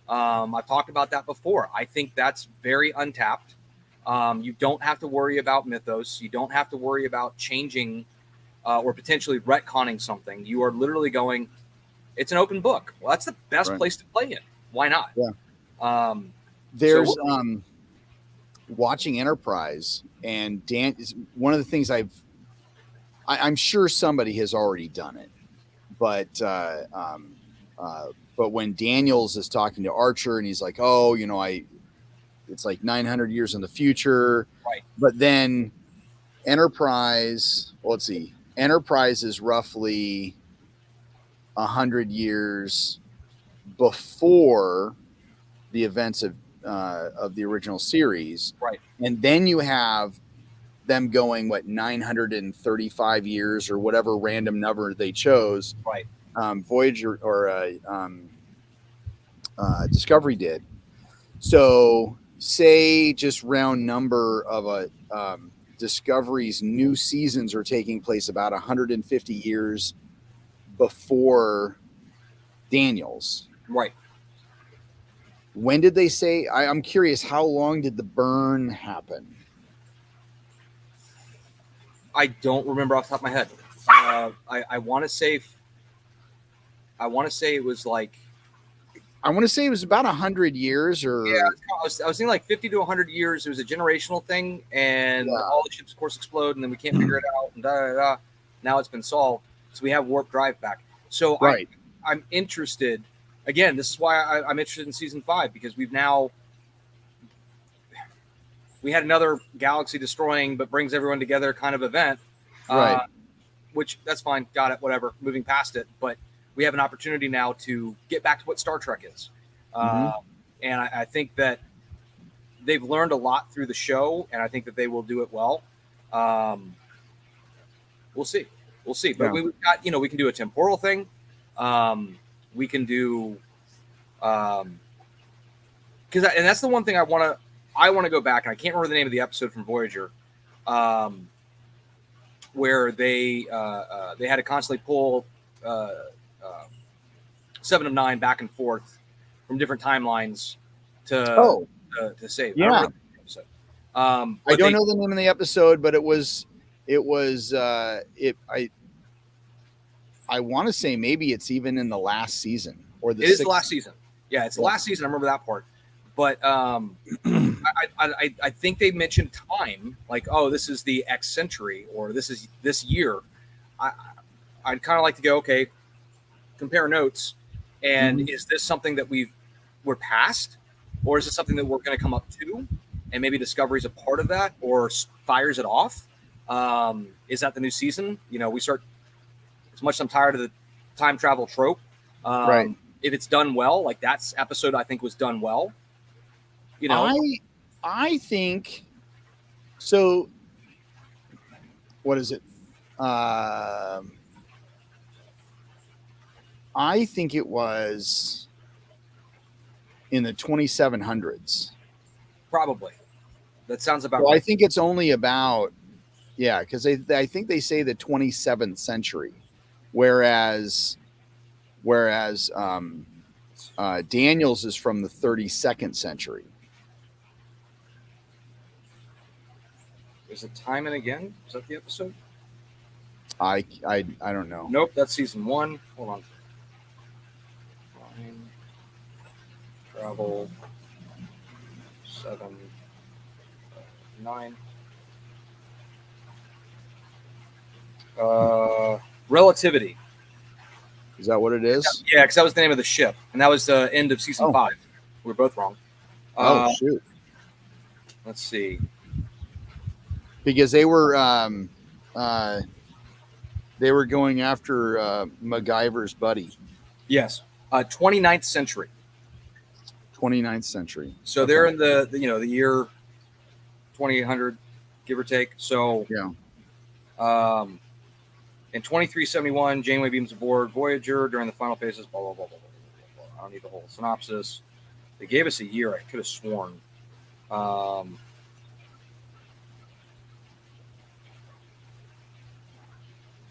I've talked about that before. I think that's very untapped. You don't have to worry about mythos. You don't have to worry about changing or potentially retconning something. You are literally going, it's an open book. Well, that's the best place to play in. Why not? Yeah. There's watching Enterprise, and Dan is one of the things I'm sure somebody has already done it, but when Daniels is talking to Archer and he's like, oh, it's like 900 years in the future. Right. But then Enterprise, Enterprise is roughly 100 years before the events of the original series. Right. And then you have them going, 935 years or whatever random number they chose. Right. Voyager or Discovery did. So say just round number of a Discovery's new seasons are taking place about 150 years before Daniels. Right. When did they say? I'm curious. How long did the burn happen? I don't remember off the top of my head. I want to say it was like. I want to say it was about 100 years, or I was thinking like 50 to 100 years. It was a generational thing, and all the ships, of course, explode, and then we can't figure it out. And now it's been solved, so we have warp drive back. So I'm interested. Again, this is why I'm interested in season 5, because we had another galaxy destroying but brings everyone together kind of event, which that's fine. Got it. Whatever. Moving past it, but we have an opportunity now to get back to what Star Trek is. And I think that they've learned a lot through the show, and I think that they will do it well. We'll see. But we've got, we can do a temporal thing. We can do, and that's the one thing I want to go back, and I can't remember the name of the episode from Voyager, where they had to constantly pull 7 of 9 back and forth from different timelines to save. Yeah. I don't know the name of the episode, but I want to say maybe it's even in the last season or the. It is the last season. Yeah, it's the last season. I remember that part. But I think they mentioned time, like, oh, this is the X century, or this is this year. I'd kind of like to go, okay, compare notes, and is this something that we're past, or is it something that we're going to come up to, and maybe Discovery's a part of that, or fires it off? Is that the new season? We start. As much as I'm tired of the time travel trope. Right. If it's done well, like that episode, I think was done well. You know, I think so. What is it? I think it was in the 2700s. probably that sounds about So I right. think it's only about, yeah, because I think they say the 27th century, whereas Daniels is from the 32nd century. Is it Time and Again? Is that the episode? I don't know. Nope, that's season 1. Hold on. Time travel 7, 9. Relativity. Is that what it is? Yeah, because that was the name of the ship, and that was the end of season Oh. 5. We were both wrong. Oh shoot! Let's see. Because they were going after MacGyver's buddy. Yes, 29th century. 29th century. So they're in the year 2800, give or take. So Yeah. In 2371, Janeway beams aboard Voyager during the final phases. Blah blah blah blah blah blah. I don't need the whole synopsis. They gave us a year. I could have sworn. Blah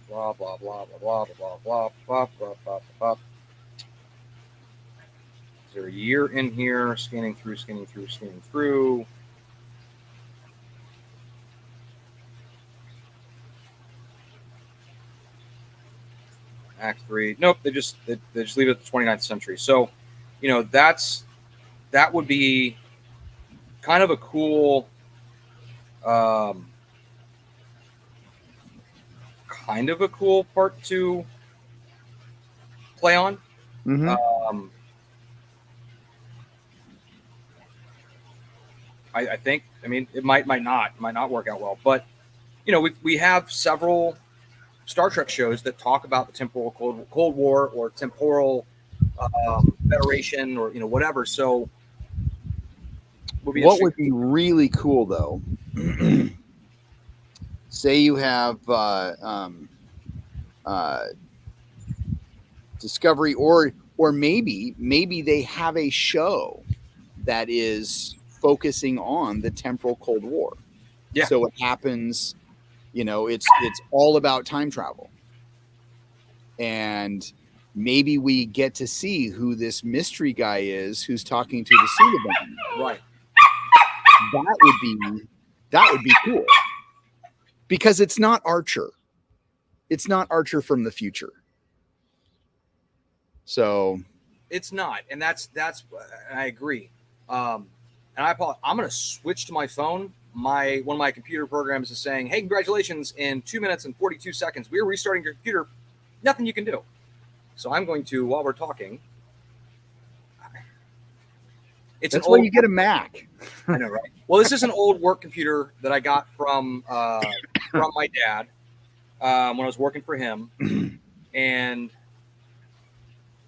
blah blah blah blah blah blah blah blah blah blah blah. Is there a year in here? Scanning through. Act 3. Nope, they just leave it at the 29th century. So, that would be kind of a cool part to play on. Mm-hmm. I think. I mean, it might not work out well, but we have several Star Trek shows that talk about the temporal Cold War or temporal Federation or whatever. So, what would be really cool though? Say you have Discovery, or maybe they have a show that is focusing on the temporal Cold War. Yeah. So it happens. It's all about time travel, and maybe we get to see who this mystery guy is who's talking to the Pseudobomb. Right. That would be cool, because it's not Archer. It's not Archer from the future. So it's not, and that's I agree. And I apologize. I'm going to switch to my phone. One of my computer programs is saying, "Hey, congratulations! In 2 minutes and 42 seconds, we're restarting your computer. Nothing you can do." So I'm going to, while we're talking, that's why you get a Mac. I know, right? Well, this is an old work computer that I got from my dad when I was working for him, and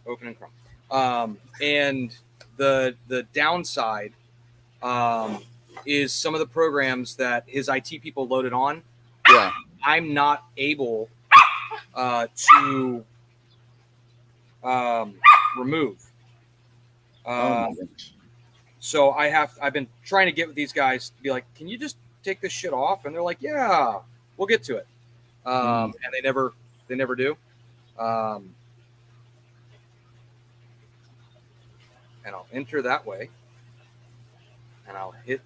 open and Chrome. And the downside is some of the programs that his IT people loaded on. Yeah, I'm not able to remove. So I've been trying to get with these guys to be like, can you just take this shit off? And they're like, yeah, we'll get to it. And they never do. And I'll enter that way. And I'll hit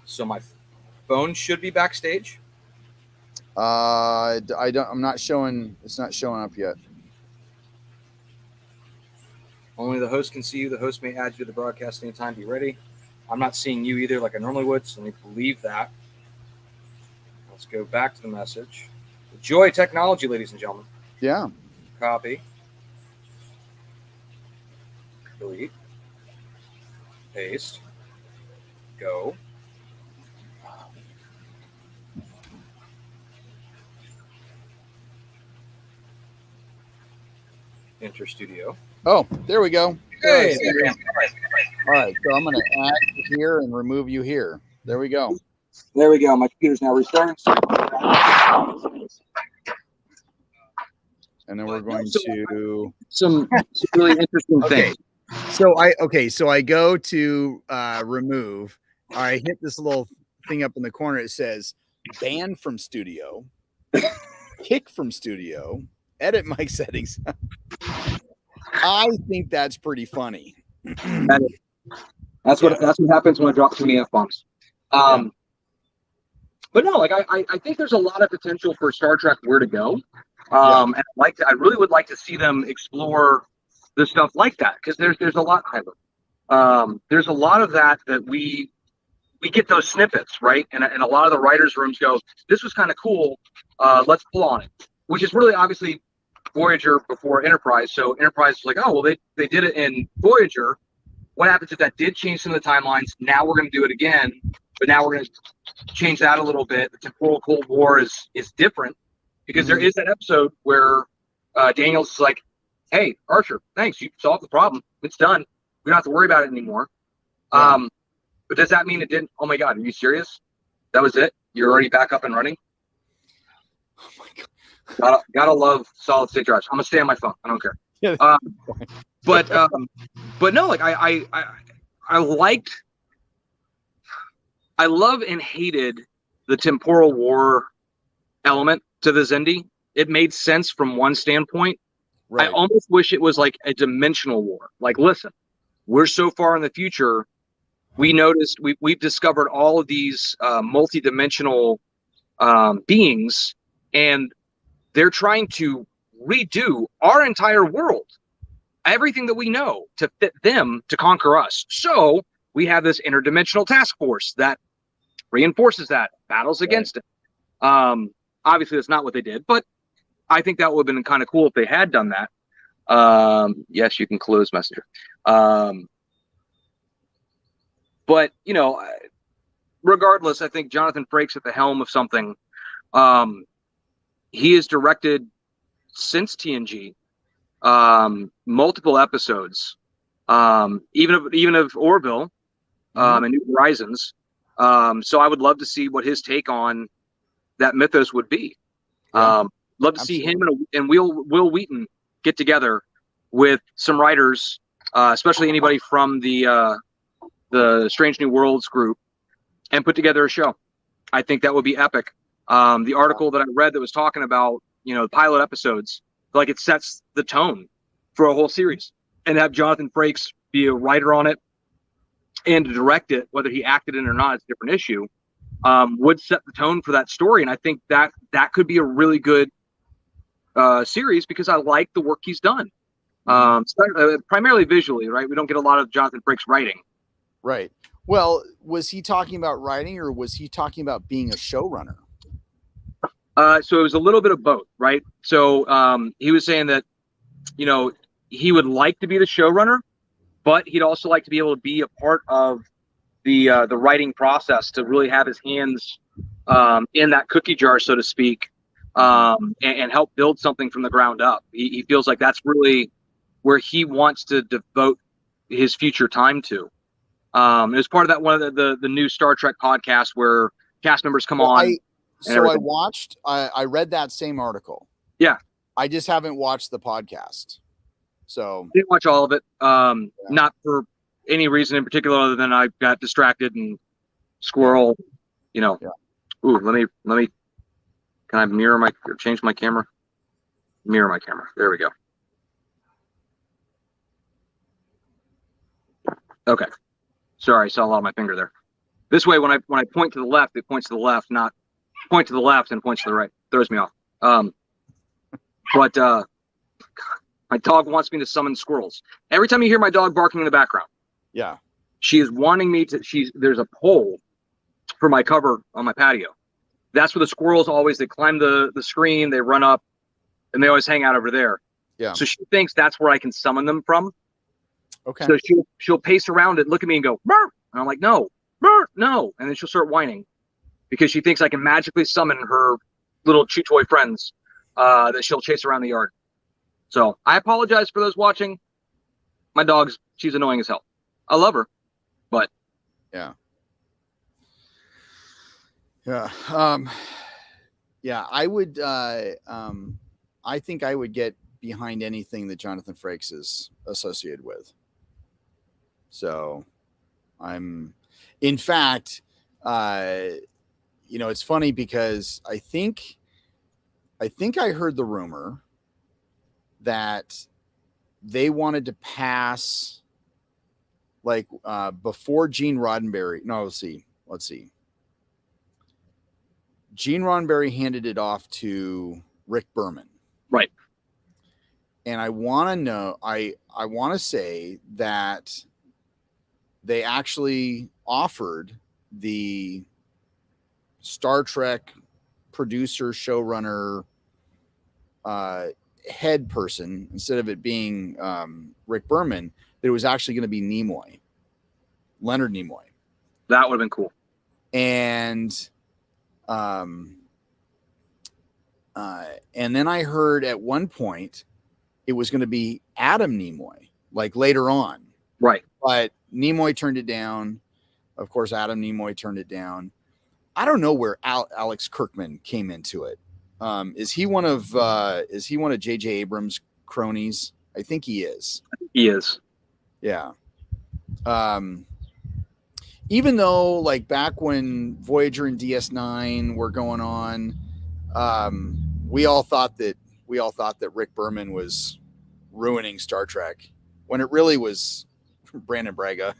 so my phone should be backstage. I'm not showing. It's not showing up yet. Only the host can see you. The host may add you to the broadcast anytime. Be ready. I'm not seeing you either like I normally would, so let me leave that. Let's go back to the message. Enjoy technology, ladies and gentlemen. Yeah. Copy. Delete. Paste. Go. enter studio. Oh, there we go. Hey, All right, so I'm going to add you here and remove you here. There we go. There we go. My computer's now restarting. And then we're going to Some really interesting things. So I go to remove. I hit this little thing up in the corner. It says ban from studio, kick from studio, edit mic settings. I think that's pretty funny. That's what happens when I drop too many F-bombs. But no, like I think there's a lot of potential for Star Trek where to go. And I really would like to see them explore the stuff like that, because there's a lot. There's a lot of that we get those snippets, right? And a lot of the writers' rooms go, this was kind of cool. Let's pull on it, which is really obviously Voyager before Enterprise. So Enterprise is like, oh, well, they did it in Voyager. What happens if that did change some of the timelines? Now we're going to do it again, but now we're going to change that a little bit. The temporal Cold War is different, because there is that episode where Daniels is like, hey, Archer, thanks. You solved the problem. It's done. We don't have to worry about it anymore. Yeah. But does that mean it didn't? Oh, my God. Are you serious? That was it? You're already back up and running? Oh, my God. Gotta love solid state drives. I'm going to stay on my phone. I don't care. Yeah. But no, like I love and hated the temporal war element to the Xindi. It made sense from one standpoint. Right. I almost wish it was like a dimensional war. Like, listen, we're so far in the future. We noticed we've discovered all of these multi-dimensional beings, and they're trying to redo our entire world, everything that we know, to fit them to conquer us. So we have this interdimensional task force that reinforces that, battles against it. Obviously, that's not what they did, but I think that would have been kind of cool if they had done that. Yes, you can close Messenger. But, you know, regardless, I think Jonathan Frakes at the helm of something. He has directed, since TNG, multiple episodes, even of Orville and New Horizons. So I would love to see what his take on that mythos would be. Love to see him and Will Wheaton get together with some writers, especially anybody from the Strange New Worlds group, and put together a show. I think that would be epic. The article that I read that was talking about, you know, pilot episodes, like it sets the tone for a whole series, and have Jonathan Frakes be a writer on it and to direct it, whether he acted in it or not, it's a different issue, would set the tone for that story. And I think that could be a really good series, because I like the work he's done. Primarily visually, right? We don't get a lot of Jonathan Frakes writing. Right. Well, was he talking about writing, or was he talking about being a showrunner? So it was a little bit of both, right? So he was saying that, you know, he would like to be the showrunner, but he'd also like to be able to be a part of the writing process, to really have his hands in that cookie jar, so to speak, and help build something from the ground up. He feels like that's really where he wants to devote his future time to. It was part of that one of the new Star Trek podcasts where cast members come on. I read that same article. Yeah. I just haven't watched the podcast. So didn't watch all of it. Not for any reason in particular other than I got distracted and squirrel, you know. Yeah. Ooh, let me can I change my camera? Mirror my camera. There we go. Okay. Sorry, I saw a lot of my finger there. This way, when I point to the left, it points to the left, not point to the left and points to the right. Throws me off. But my dog wants me to summon squirrels. Every time you hear my dog barking in the background, yeah, she is wanting me to. There's a pole for my cover on my patio. That's where the squirrels they climb the screen, they run up, and they always hang out over there. Yeah. So she thinks that's where I can summon them from. Okay. So she'll pace around it, look at me, and go, "Burr!" And I'm like, "No, burr, no!" And then she'll start whining because she thinks I can magically summon her little chew toy friends that she'll chase around the yard. So I apologize for those watching. My dog's, she's annoying as hell. I love her, but yeah. Yeah, I would. I think I would get behind anything that Jonathan Frakes is associated with. So, in fact, it's funny because I think I heard the rumor that they wanted to pass, like, before Gene Roddenberry. No, let's see. Gene Roddenberry handed it off to Rick Berman. Right. And I want to know, I want to say that they actually offered the Star Trek producer, showrunner, head person, instead of it being Rick Berman, that it was actually going to be Nimoy, Leonard Nimoy. That would have been cool. And then I heard at one point it was going to be Adam Nimoy, like later on. Right. But Nimoy turned it down. Of course, Adam Nimoy turned it down. I don't know where Alex Kirkman came into it. Is he one of J.J. Abrams' cronies? I think he is. He is. Yeah. Even though, like, back when Voyager and DS9 were going on, we all thought that Rick Berman was ruining Star Trek, when it really was Brandon Braga.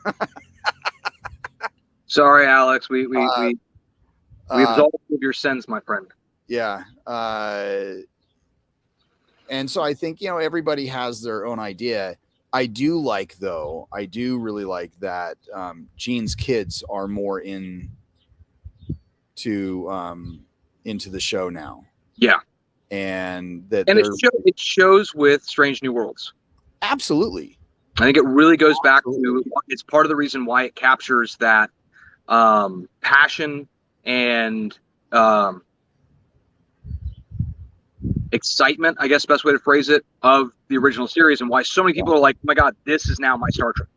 Sorry, Alex. We absolve your sins, my friend. Yeah. And so I think, everybody has their own idea. I do really like that Gene's kids are more into the show now. Yeah. And that it shows with Strange New Worlds. Absolutely. I think it really goes back to, it's part of the reason why it captures that passion and excitement, I guess, best way to phrase it, of the original series, and why so many people are like, oh my God, this is now my Star Trek.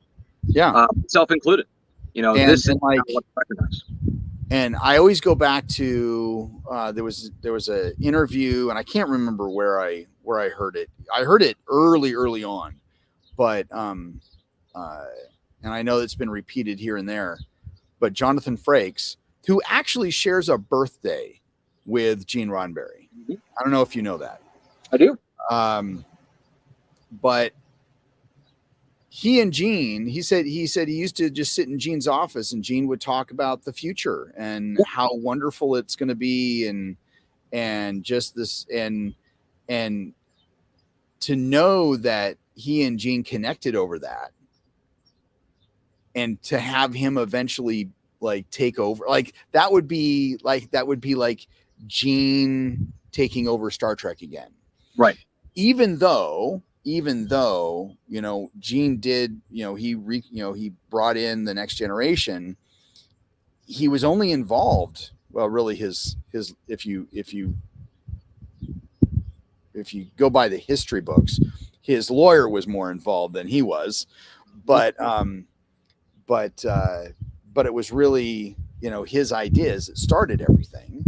Yeah. Self included. This is like what I recognize. And I always go back to there was an interview, and I can't remember where I heard it. I heard it early on, but and I know it's been repeated here and there. But Jonathan Frakes, who actually shares a birthday with Gene Roddenberry, I don't know if you know that. I do. But he and Gene, he said he used to just sit in Gene's office, and Gene would talk about the future and how wonderful it's going to be, and just this, and to know that he and Gene connected over that, and to have him eventually like take over, like that would be like Gene taking over Star Trek again. Right. Even though, Gene did, he brought in the Next Generation. He was only involved, well, really his, if you go by the history books, his lawyer was more involved than he was, but it was really, his ideas that started everything.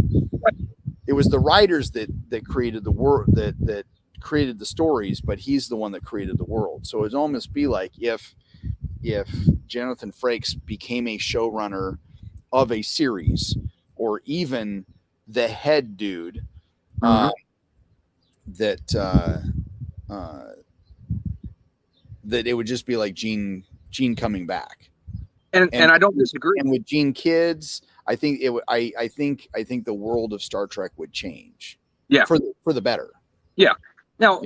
It was the writers that created the world, that created the stories, but he's the one that created the world. So it'd almost be like if Jonathan Frakes became a showrunner of a series, or even the head dude, that it would just be like Gene coming back. And I don't disagree. And with Gene kids, I think it would. I think the world of Star Trek would change. Yeah, for the better. Yeah. Now,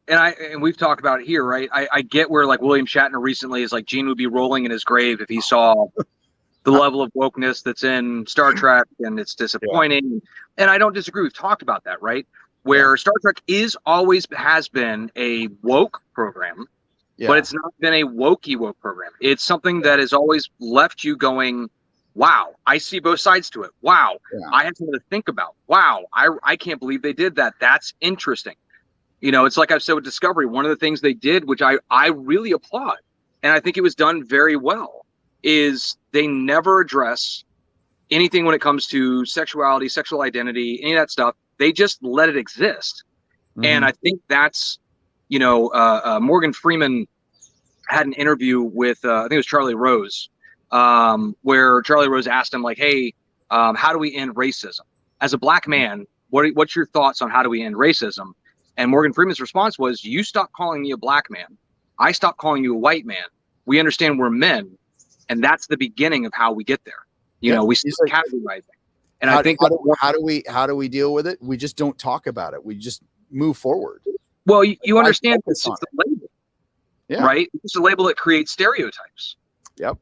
and we've talked about it here, right? I get where, like, William Shatner recently is like, Gene would be rolling in his grave if he saw the level of wokeness that's in Star Trek, and it's disappointing. Yeah. And I don't disagree. We've talked about that, right? Where Star Trek has been a woke program. Yeah. But it's not been a woke program. It's something that has always left you going, wow, I see both sides to it. Wow, I have something to think about. Wow, I can't believe they did that. That's interesting. You know, it's like I've said with Discovery, one of the things they did, which I really applaud, and I think it was done very well, is they never address anything when it comes to sexuality, sexual identity, any of that stuff. They just let it exist. And I think that's, you know, Morgan Freeman had an interview with, I think it was Charlie Rose, where Charlie Rose asked him, like, hey, how do we end racism? As a black man, what's your thoughts on how do we end racism? And Morgan Freeman's response was, you stop calling me a black man. I stop calling you a white man. We understand we're men. And that's the beginning of how we get there. You know, we start categorizing. And I think how do we deal with it? We just don't talk about it. We just move forward. Well, you understand it's just a label, right? It's a label that creates stereotypes. Yep.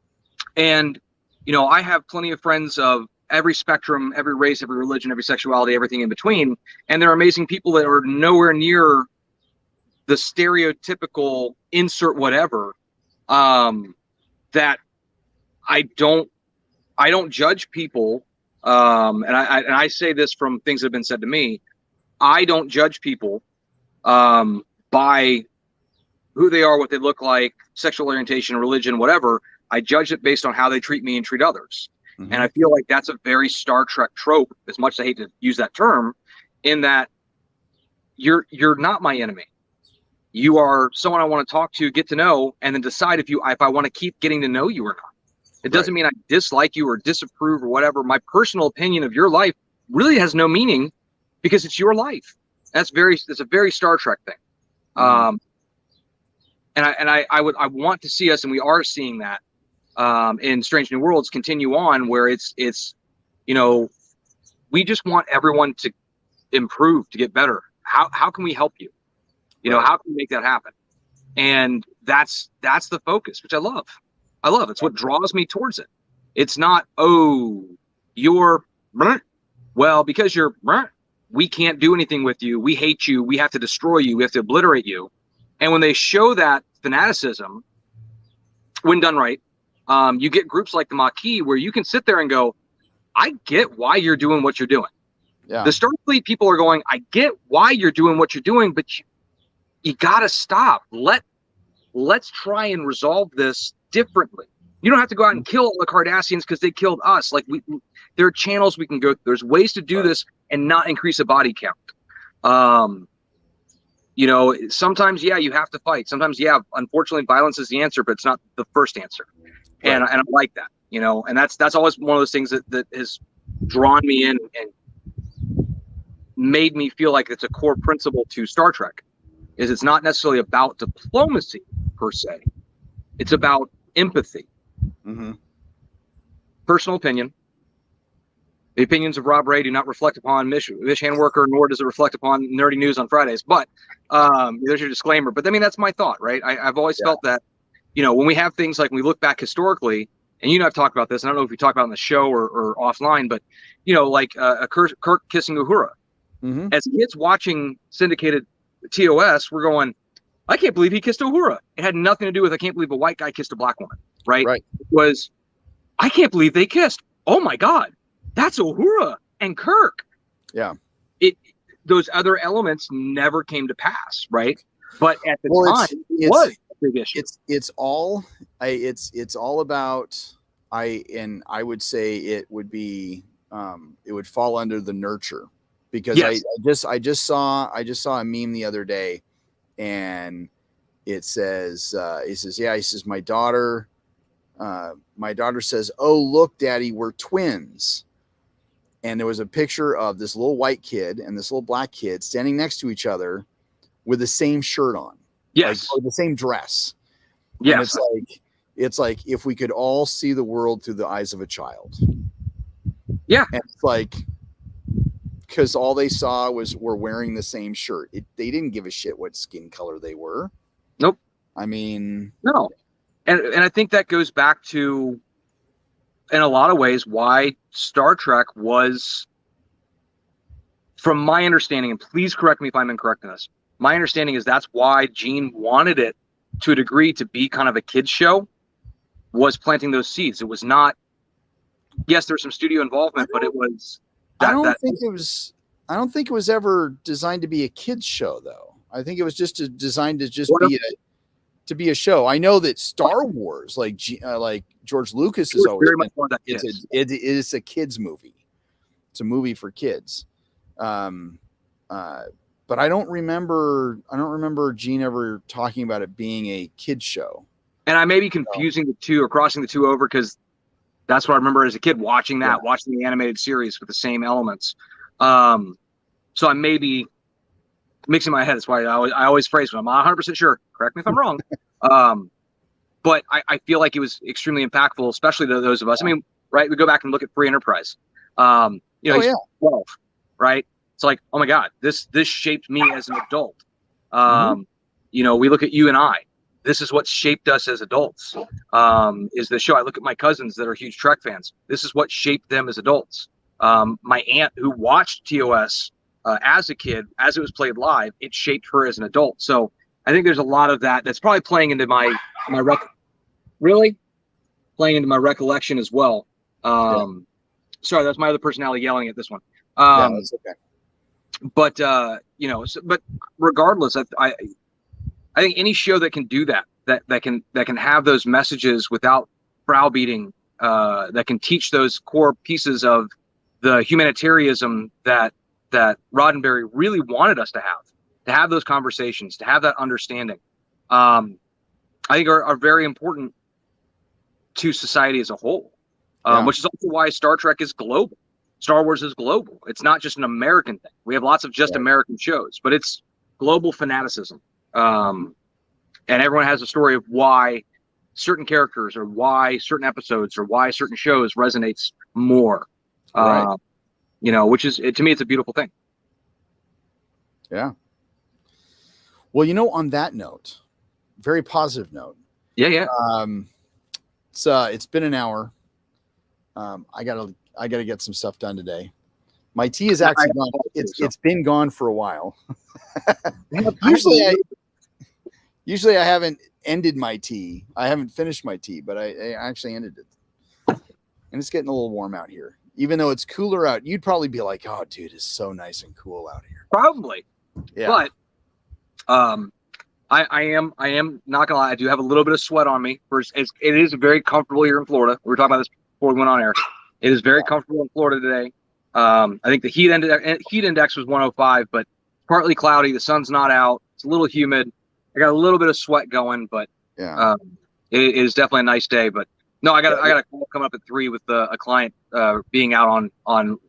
And, you know, I have plenty of friends of every spectrum, every race, every religion, every sexuality, everything in between. And there are amazing people that are nowhere near the stereotypical insert whatever, that I don't judge people. And I say this from things that have been said to me. I don't judge people by who they are, what they look like, sexual orientation, religion, whatever. I judge it based on how they treat me and treat others. And I feel like that's a very Star Trek trope, as much as I hate to use that term, in that you're not my enemy. You are someone I want to talk to, get to know, and then decide if I want to keep getting to know you or not. It doesn't mean I dislike you or disapprove or whatever. My personal opinion of your life really has no meaning because it's your life. It's a very Star Trek thing. And I want to see us, and we are seeing that in Strange New Worlds, continue on where it's, you know, we just want everyone to improve, to get better. How can we help you? You know, how can we make that happen? And that's the focus, which I love. It's what draws me towards it. It's not, oh, you're, well, because you're, we can't do anything with you. We hate you. We have to destroy you. We have to obliterate you. And when they show that fanaticism, when done right, you get groups like the Maquis where you can sit there and go, I get why you're doing what you're doing. Yeah. The Starfleet people are going, I get why you're doing what you're doing, but you got to stop. Let's try and resolve this differently. You don't have to go out and kill all the Cardassians because they killed us. Like there are channels we can go through. There's ways to do this and not increase a body count. You know, sometimes, you have to fight. Sometimes, unfortunately, violence is the answer, but it's not the first answer. Right. And I like that, you know, and that's always one of those things that has drawn me in and made me feel like it's a core principle to Star Trek. Is it's not necessarily about diplomacy per se. It's about empathy. Personal opinion. The opinions of Rob Ray do not reflect upon Mish Handworker, nor does it reflect upon Nerdy News on Fridays. But there's your disclaimer. But I mean, that's my thought, right? I've always felt that, you know, when we have things like when we look back historically, and you and I've talked about this, and I don't know if we talk about it on the show or offline, but, you know, like Kirk kissing Uhura. As kids watching syndicated TOS, we're going, I can't believe he kissed Uhura. It had nothing to do with, I can't believe a white guy kissed a black woman, right? It was, I can't believe they kissed. Oh my God, that's Uhura and Kirk. Yeah. Those other elements never came to pass, right? But at the time, it was a big issue. It's all about, I would say it would be, it would fall under the nurture, because I just saw a meme the other day, and it says, my daughter says, oh, look, Daddy, we're twins. And there was a picture of this little white kid and this little black kid standing next to each other with the same shirt on. Yes. Like, the same dress. Yes. And it's like if we could all see the world through the eyes of a child. Yeah. And it's like, because all they saw were wearing the same shirt. They didn't give a shit what skin color they were. Nope. I mean, no. And I think that goes back to, in a lot of ways, why Star Trek was, from my understanding, and please correct me if I'm incorrect in this, my understanding is that's why Gene wanted it to a degree to be kind of a kid's show, was planting those seeds. It was not, yes, there's some studio involvement, but it was, I don't think it was ever designed to be a kid's show, though. I think it was just designed to just be a show. I know that Star Wars, like George Lucas, has always very been, much more that it is a kids movie. It's a movie for kids. But I don't remember Gene ever talking about it being a kids show. And I may be confusing the two or crossing the two over, because that's what I remember as a kid watching the animated series with the same elements. So I may be mixing my head. That's why I always phrase when I'm not 100% sure. Correct me if I'm wrong. But I feel like it was extremely impactful, especially to those of us. I mean, right? We go back and look at Free Enterprise. He's 12, right? It's like, oh my God, this shaped me as an adult. We look at you and I. This is what shaped us as adults. Is the show. I look at my cousins that are huge Trek fans. This is what shaped them as adults. My aunt who watched TOS as a kid, as it was played live, it shaped her as an adult. So I think there's a lot of that's probably playing into my playing into my recollection as well. Sorry, that's my other personality yelling at this one. That's okay. But but regardless, I think any show that can do that can have those messages without browbeating, that can teach those core pieces of the humanitarianism that Roddenberry really wanted us to have those conversations, to have that understanding, I think are very important to society as a whole, which is also why Star Trek is global. Star Wars is global. It's not just an American thing. We have lots of just American shows, but it's global fanaticism. And everyone has a story of why certain characters or why certain episodes or why certain shows resonates more. Which is, to me, it's a beautiful thing. Yeah. Well, on that note, very positive note. Yeah. It's been an hour. I gotta get some stuff done today. My tea is actually gone. It's been gone for a while. Usually I haven't ended my tea. I haven't finished my tea, but I actually ended it. And it's getting a little warm out here. Even though it's cooler out, you'd probably be like, "Oh, dude, it's so nice and cool out here." Probably. Yeah. But I am not gonna lie, I do have a little bit of sweat on me. It is very comfortable here in Florida. We were talking about this before we went on air. It is very comfortable in Florida today. I think the heat index was 105, but partly cloudy. The sun's not out. It's a little humid. I got a little bit of sweat going, but it is definitely a nice day. But no, I got a call coming up at 3 with a client being out on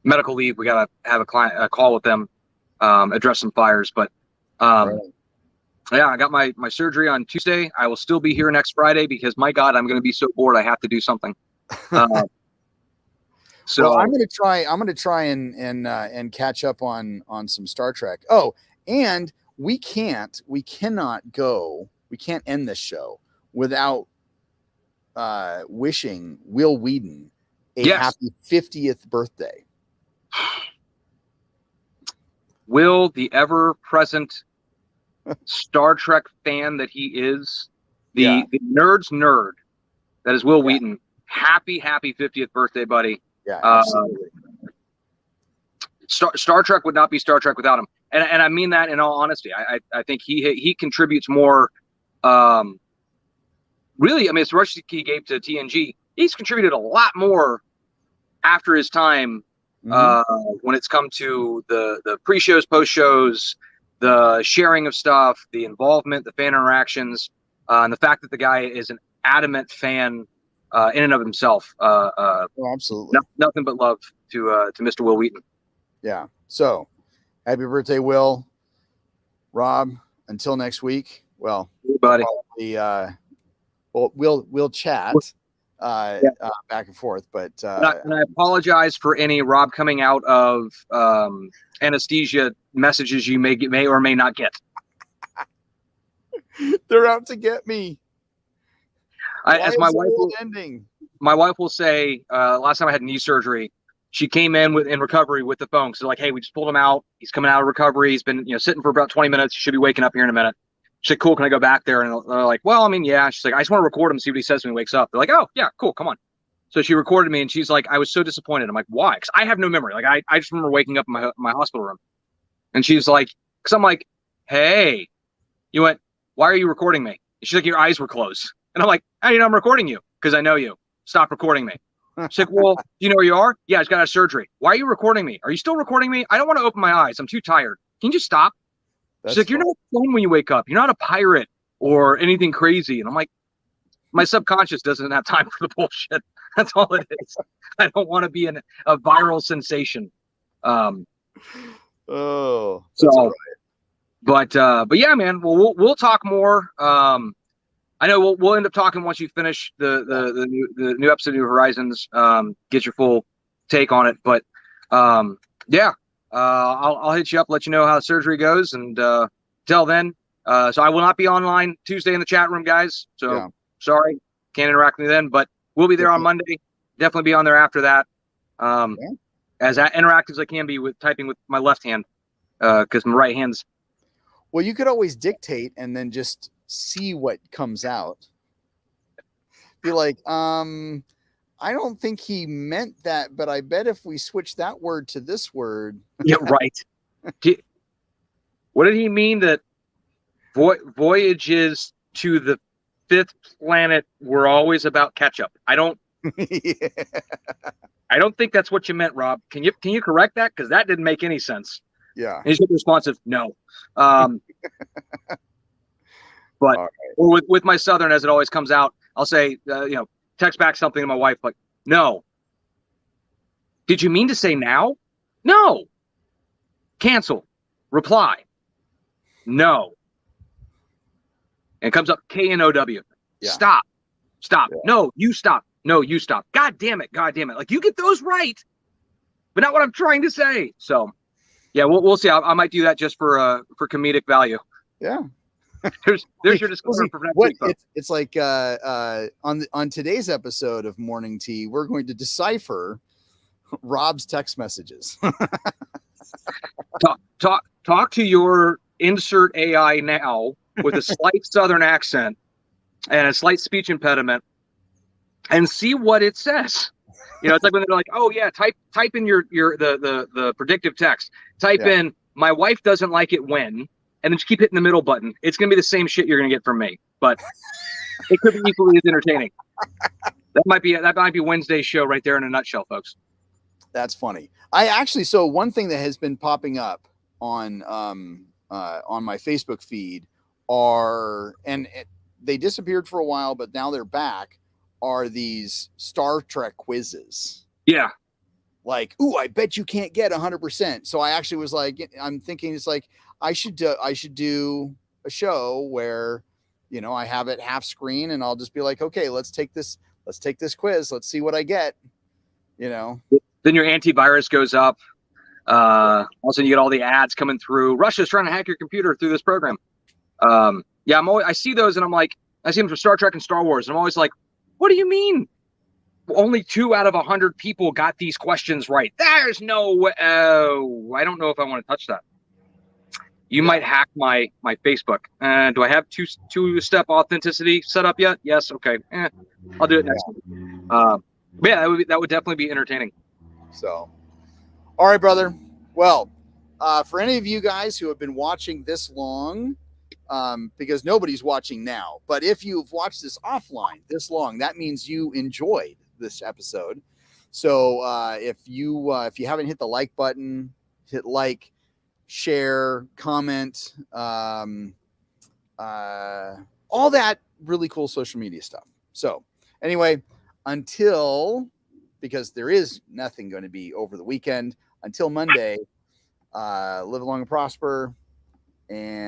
medical leave. We got to have a call with them, address some fires. But I got my surgery on Tuesday. I will still be here next Friday because, my God, I'm going to be so bored. I have to do something. So I'm going to try and catch up on some Star Trek. Oh, and we can't end this show without wishing Will Wheaton a happy 50th birthday. Will, the ever-present Star Trek fan that he is, the nerd's nerd that is Will Wheaton. Happy 50th birthday, buddy. Yeah, absolutely. Star Trek would not be Star Trek without him. And I mean that in all honesty. I think he contributes more. Really, I mean, as much as he gave to TNG, he's contributed a lot more after his time when it's come to the pre-shows, post-shows, the sharing of stuff, the involvement, the fan interactions, and the fact that the guy is an adamant fan in and of himself. Absolutely. Nothing but love to Mr. Will Wheaton. Yeah. So, happy birthday, Will. Rob, until next week. Well, hey, buddy. We'll chat back and forth, but and I apologize for any Rob coming out of anesthesia messages you may or may not get. They're out to get me. As my wife will say, last time I had knee surgery, she came in in recovery with the phone. So like, hey, we just pulled him out. He's coming out of recovery. He's been sitting for about 20 minutes. He should be waking up here in a minute. She's like, cool, can I go back there? And they're like, well, I mean, yeah. She's like, I just want to record him and see what he says when he wakes up. They're like, oh, yeah, cool, come on. So she recorded me, and she's like, I was so disappointed. I'm like, why? Because I have no memory. Like, I just remember waking up in my hospital room. And she's like, Because I'm like, hey, you went, why are you recording me? She's like, your eyes were closed. And I'm like, how do you know I'm recording you? Because I know you. Stop recording me. She's like, well, do you know where you are? Yeah, I just got out of surgery. Why are you recording me? Are you still recording me? I don't want to open my eyes. I'm too tired. Can you just stop? She's like, you're not fun when you wake up. You're not a pirate or anything crazy. And I'm like, my subconscious doesn't have time for the bullshit. That's all it is. I don't want to be a viral sensation. Oh, that's so, all right. but yeah, man, we'll talk more. I know we'll end up talking once you finish the new episode of New Horizons, get your full take on it. But yeah, I'll hit you up, let you know how the surgery goes, and till then, so I will not be online Tuesday in the chat room, guys. So sorry, can't interact with me then, but we'll be there on Monday. Definitely be on there after that. As interactive as I can be with typing with my left hand, because my right hand's. Well, you could always dictate and then just see what comes out. Be like, I don't think he meant that, but I bet if we switch that word to this word. Yeah, right. What did he mean that voyages to the fifth planet were always about ketchup? I don't think that's what you meant, Rob. Can you correct that? Because that didn't make any sense. Yeah. And he's responsive, no. But right. Or with my Southern, as it always comes out, I'll say, text back something to my wife like, no. Did you mean to say now? No. Cancel. Reply. No. And it comes up KNOW. Yeah. Stop. Yeah. No, you stop. No, you stop. God damn it. Like, you get those right, but not what I'm trying to say. So, yeah, we'll see. I might do that just for comedic value. Yeah. There's your disclaimer for next week. It's like on today's episode of Morning Tea, we're going to decipher Rob's text messages. talk to your insert AI now with a slight Southern accent and a slight speech impediment, and see what it says. It's like when they're like, oh yeah, type in the predictive text. Type in, my wife doesn't like it when, and then just keep hitting the middle button. It's going to be the same shit you're going to get from me, but it could be equally as entertaining. That might be Wednesday's show right there in a nutshell, folks. That's funny. So one thing that has been popping up on my Facebook feed they disappeared for a while, but now they're back, are these Star Trek quizzes. Yeah. Like, ooh, I bet you can't get 100%. So I actually was like, I'm thinking it's like, I should do a show where, I have it half screen and I'll just be like, okay, let's take this quiz. Let's see what I get, Then your antivirus goes up. Also, you get all the ads coming through. Russia's trying to hack your computer through this program. I see those and I'm like, I see them for Star Trek and Star Wars. And I'm always like, what do you mean? Only 2 out of 100 people got these questions right. There's no way. I don't know if I want to touch that. You might hack my Facebook. Do I have two-step authenticity set up yet? Yes. Okay. I'll do it next week. Yeah, that would definitely be entertaining. So, all right, brother. Well, for any of you guys who have been watching this long, because nobody's watching now, but if you've watched this offline this long, that means you enjoyed this episode. So if you haven't hit the like button, hit like, share, comment, all that really cool social media stuff. So anyway, because there is nothing going to be over the weekend, until Monday, live long and prosper. And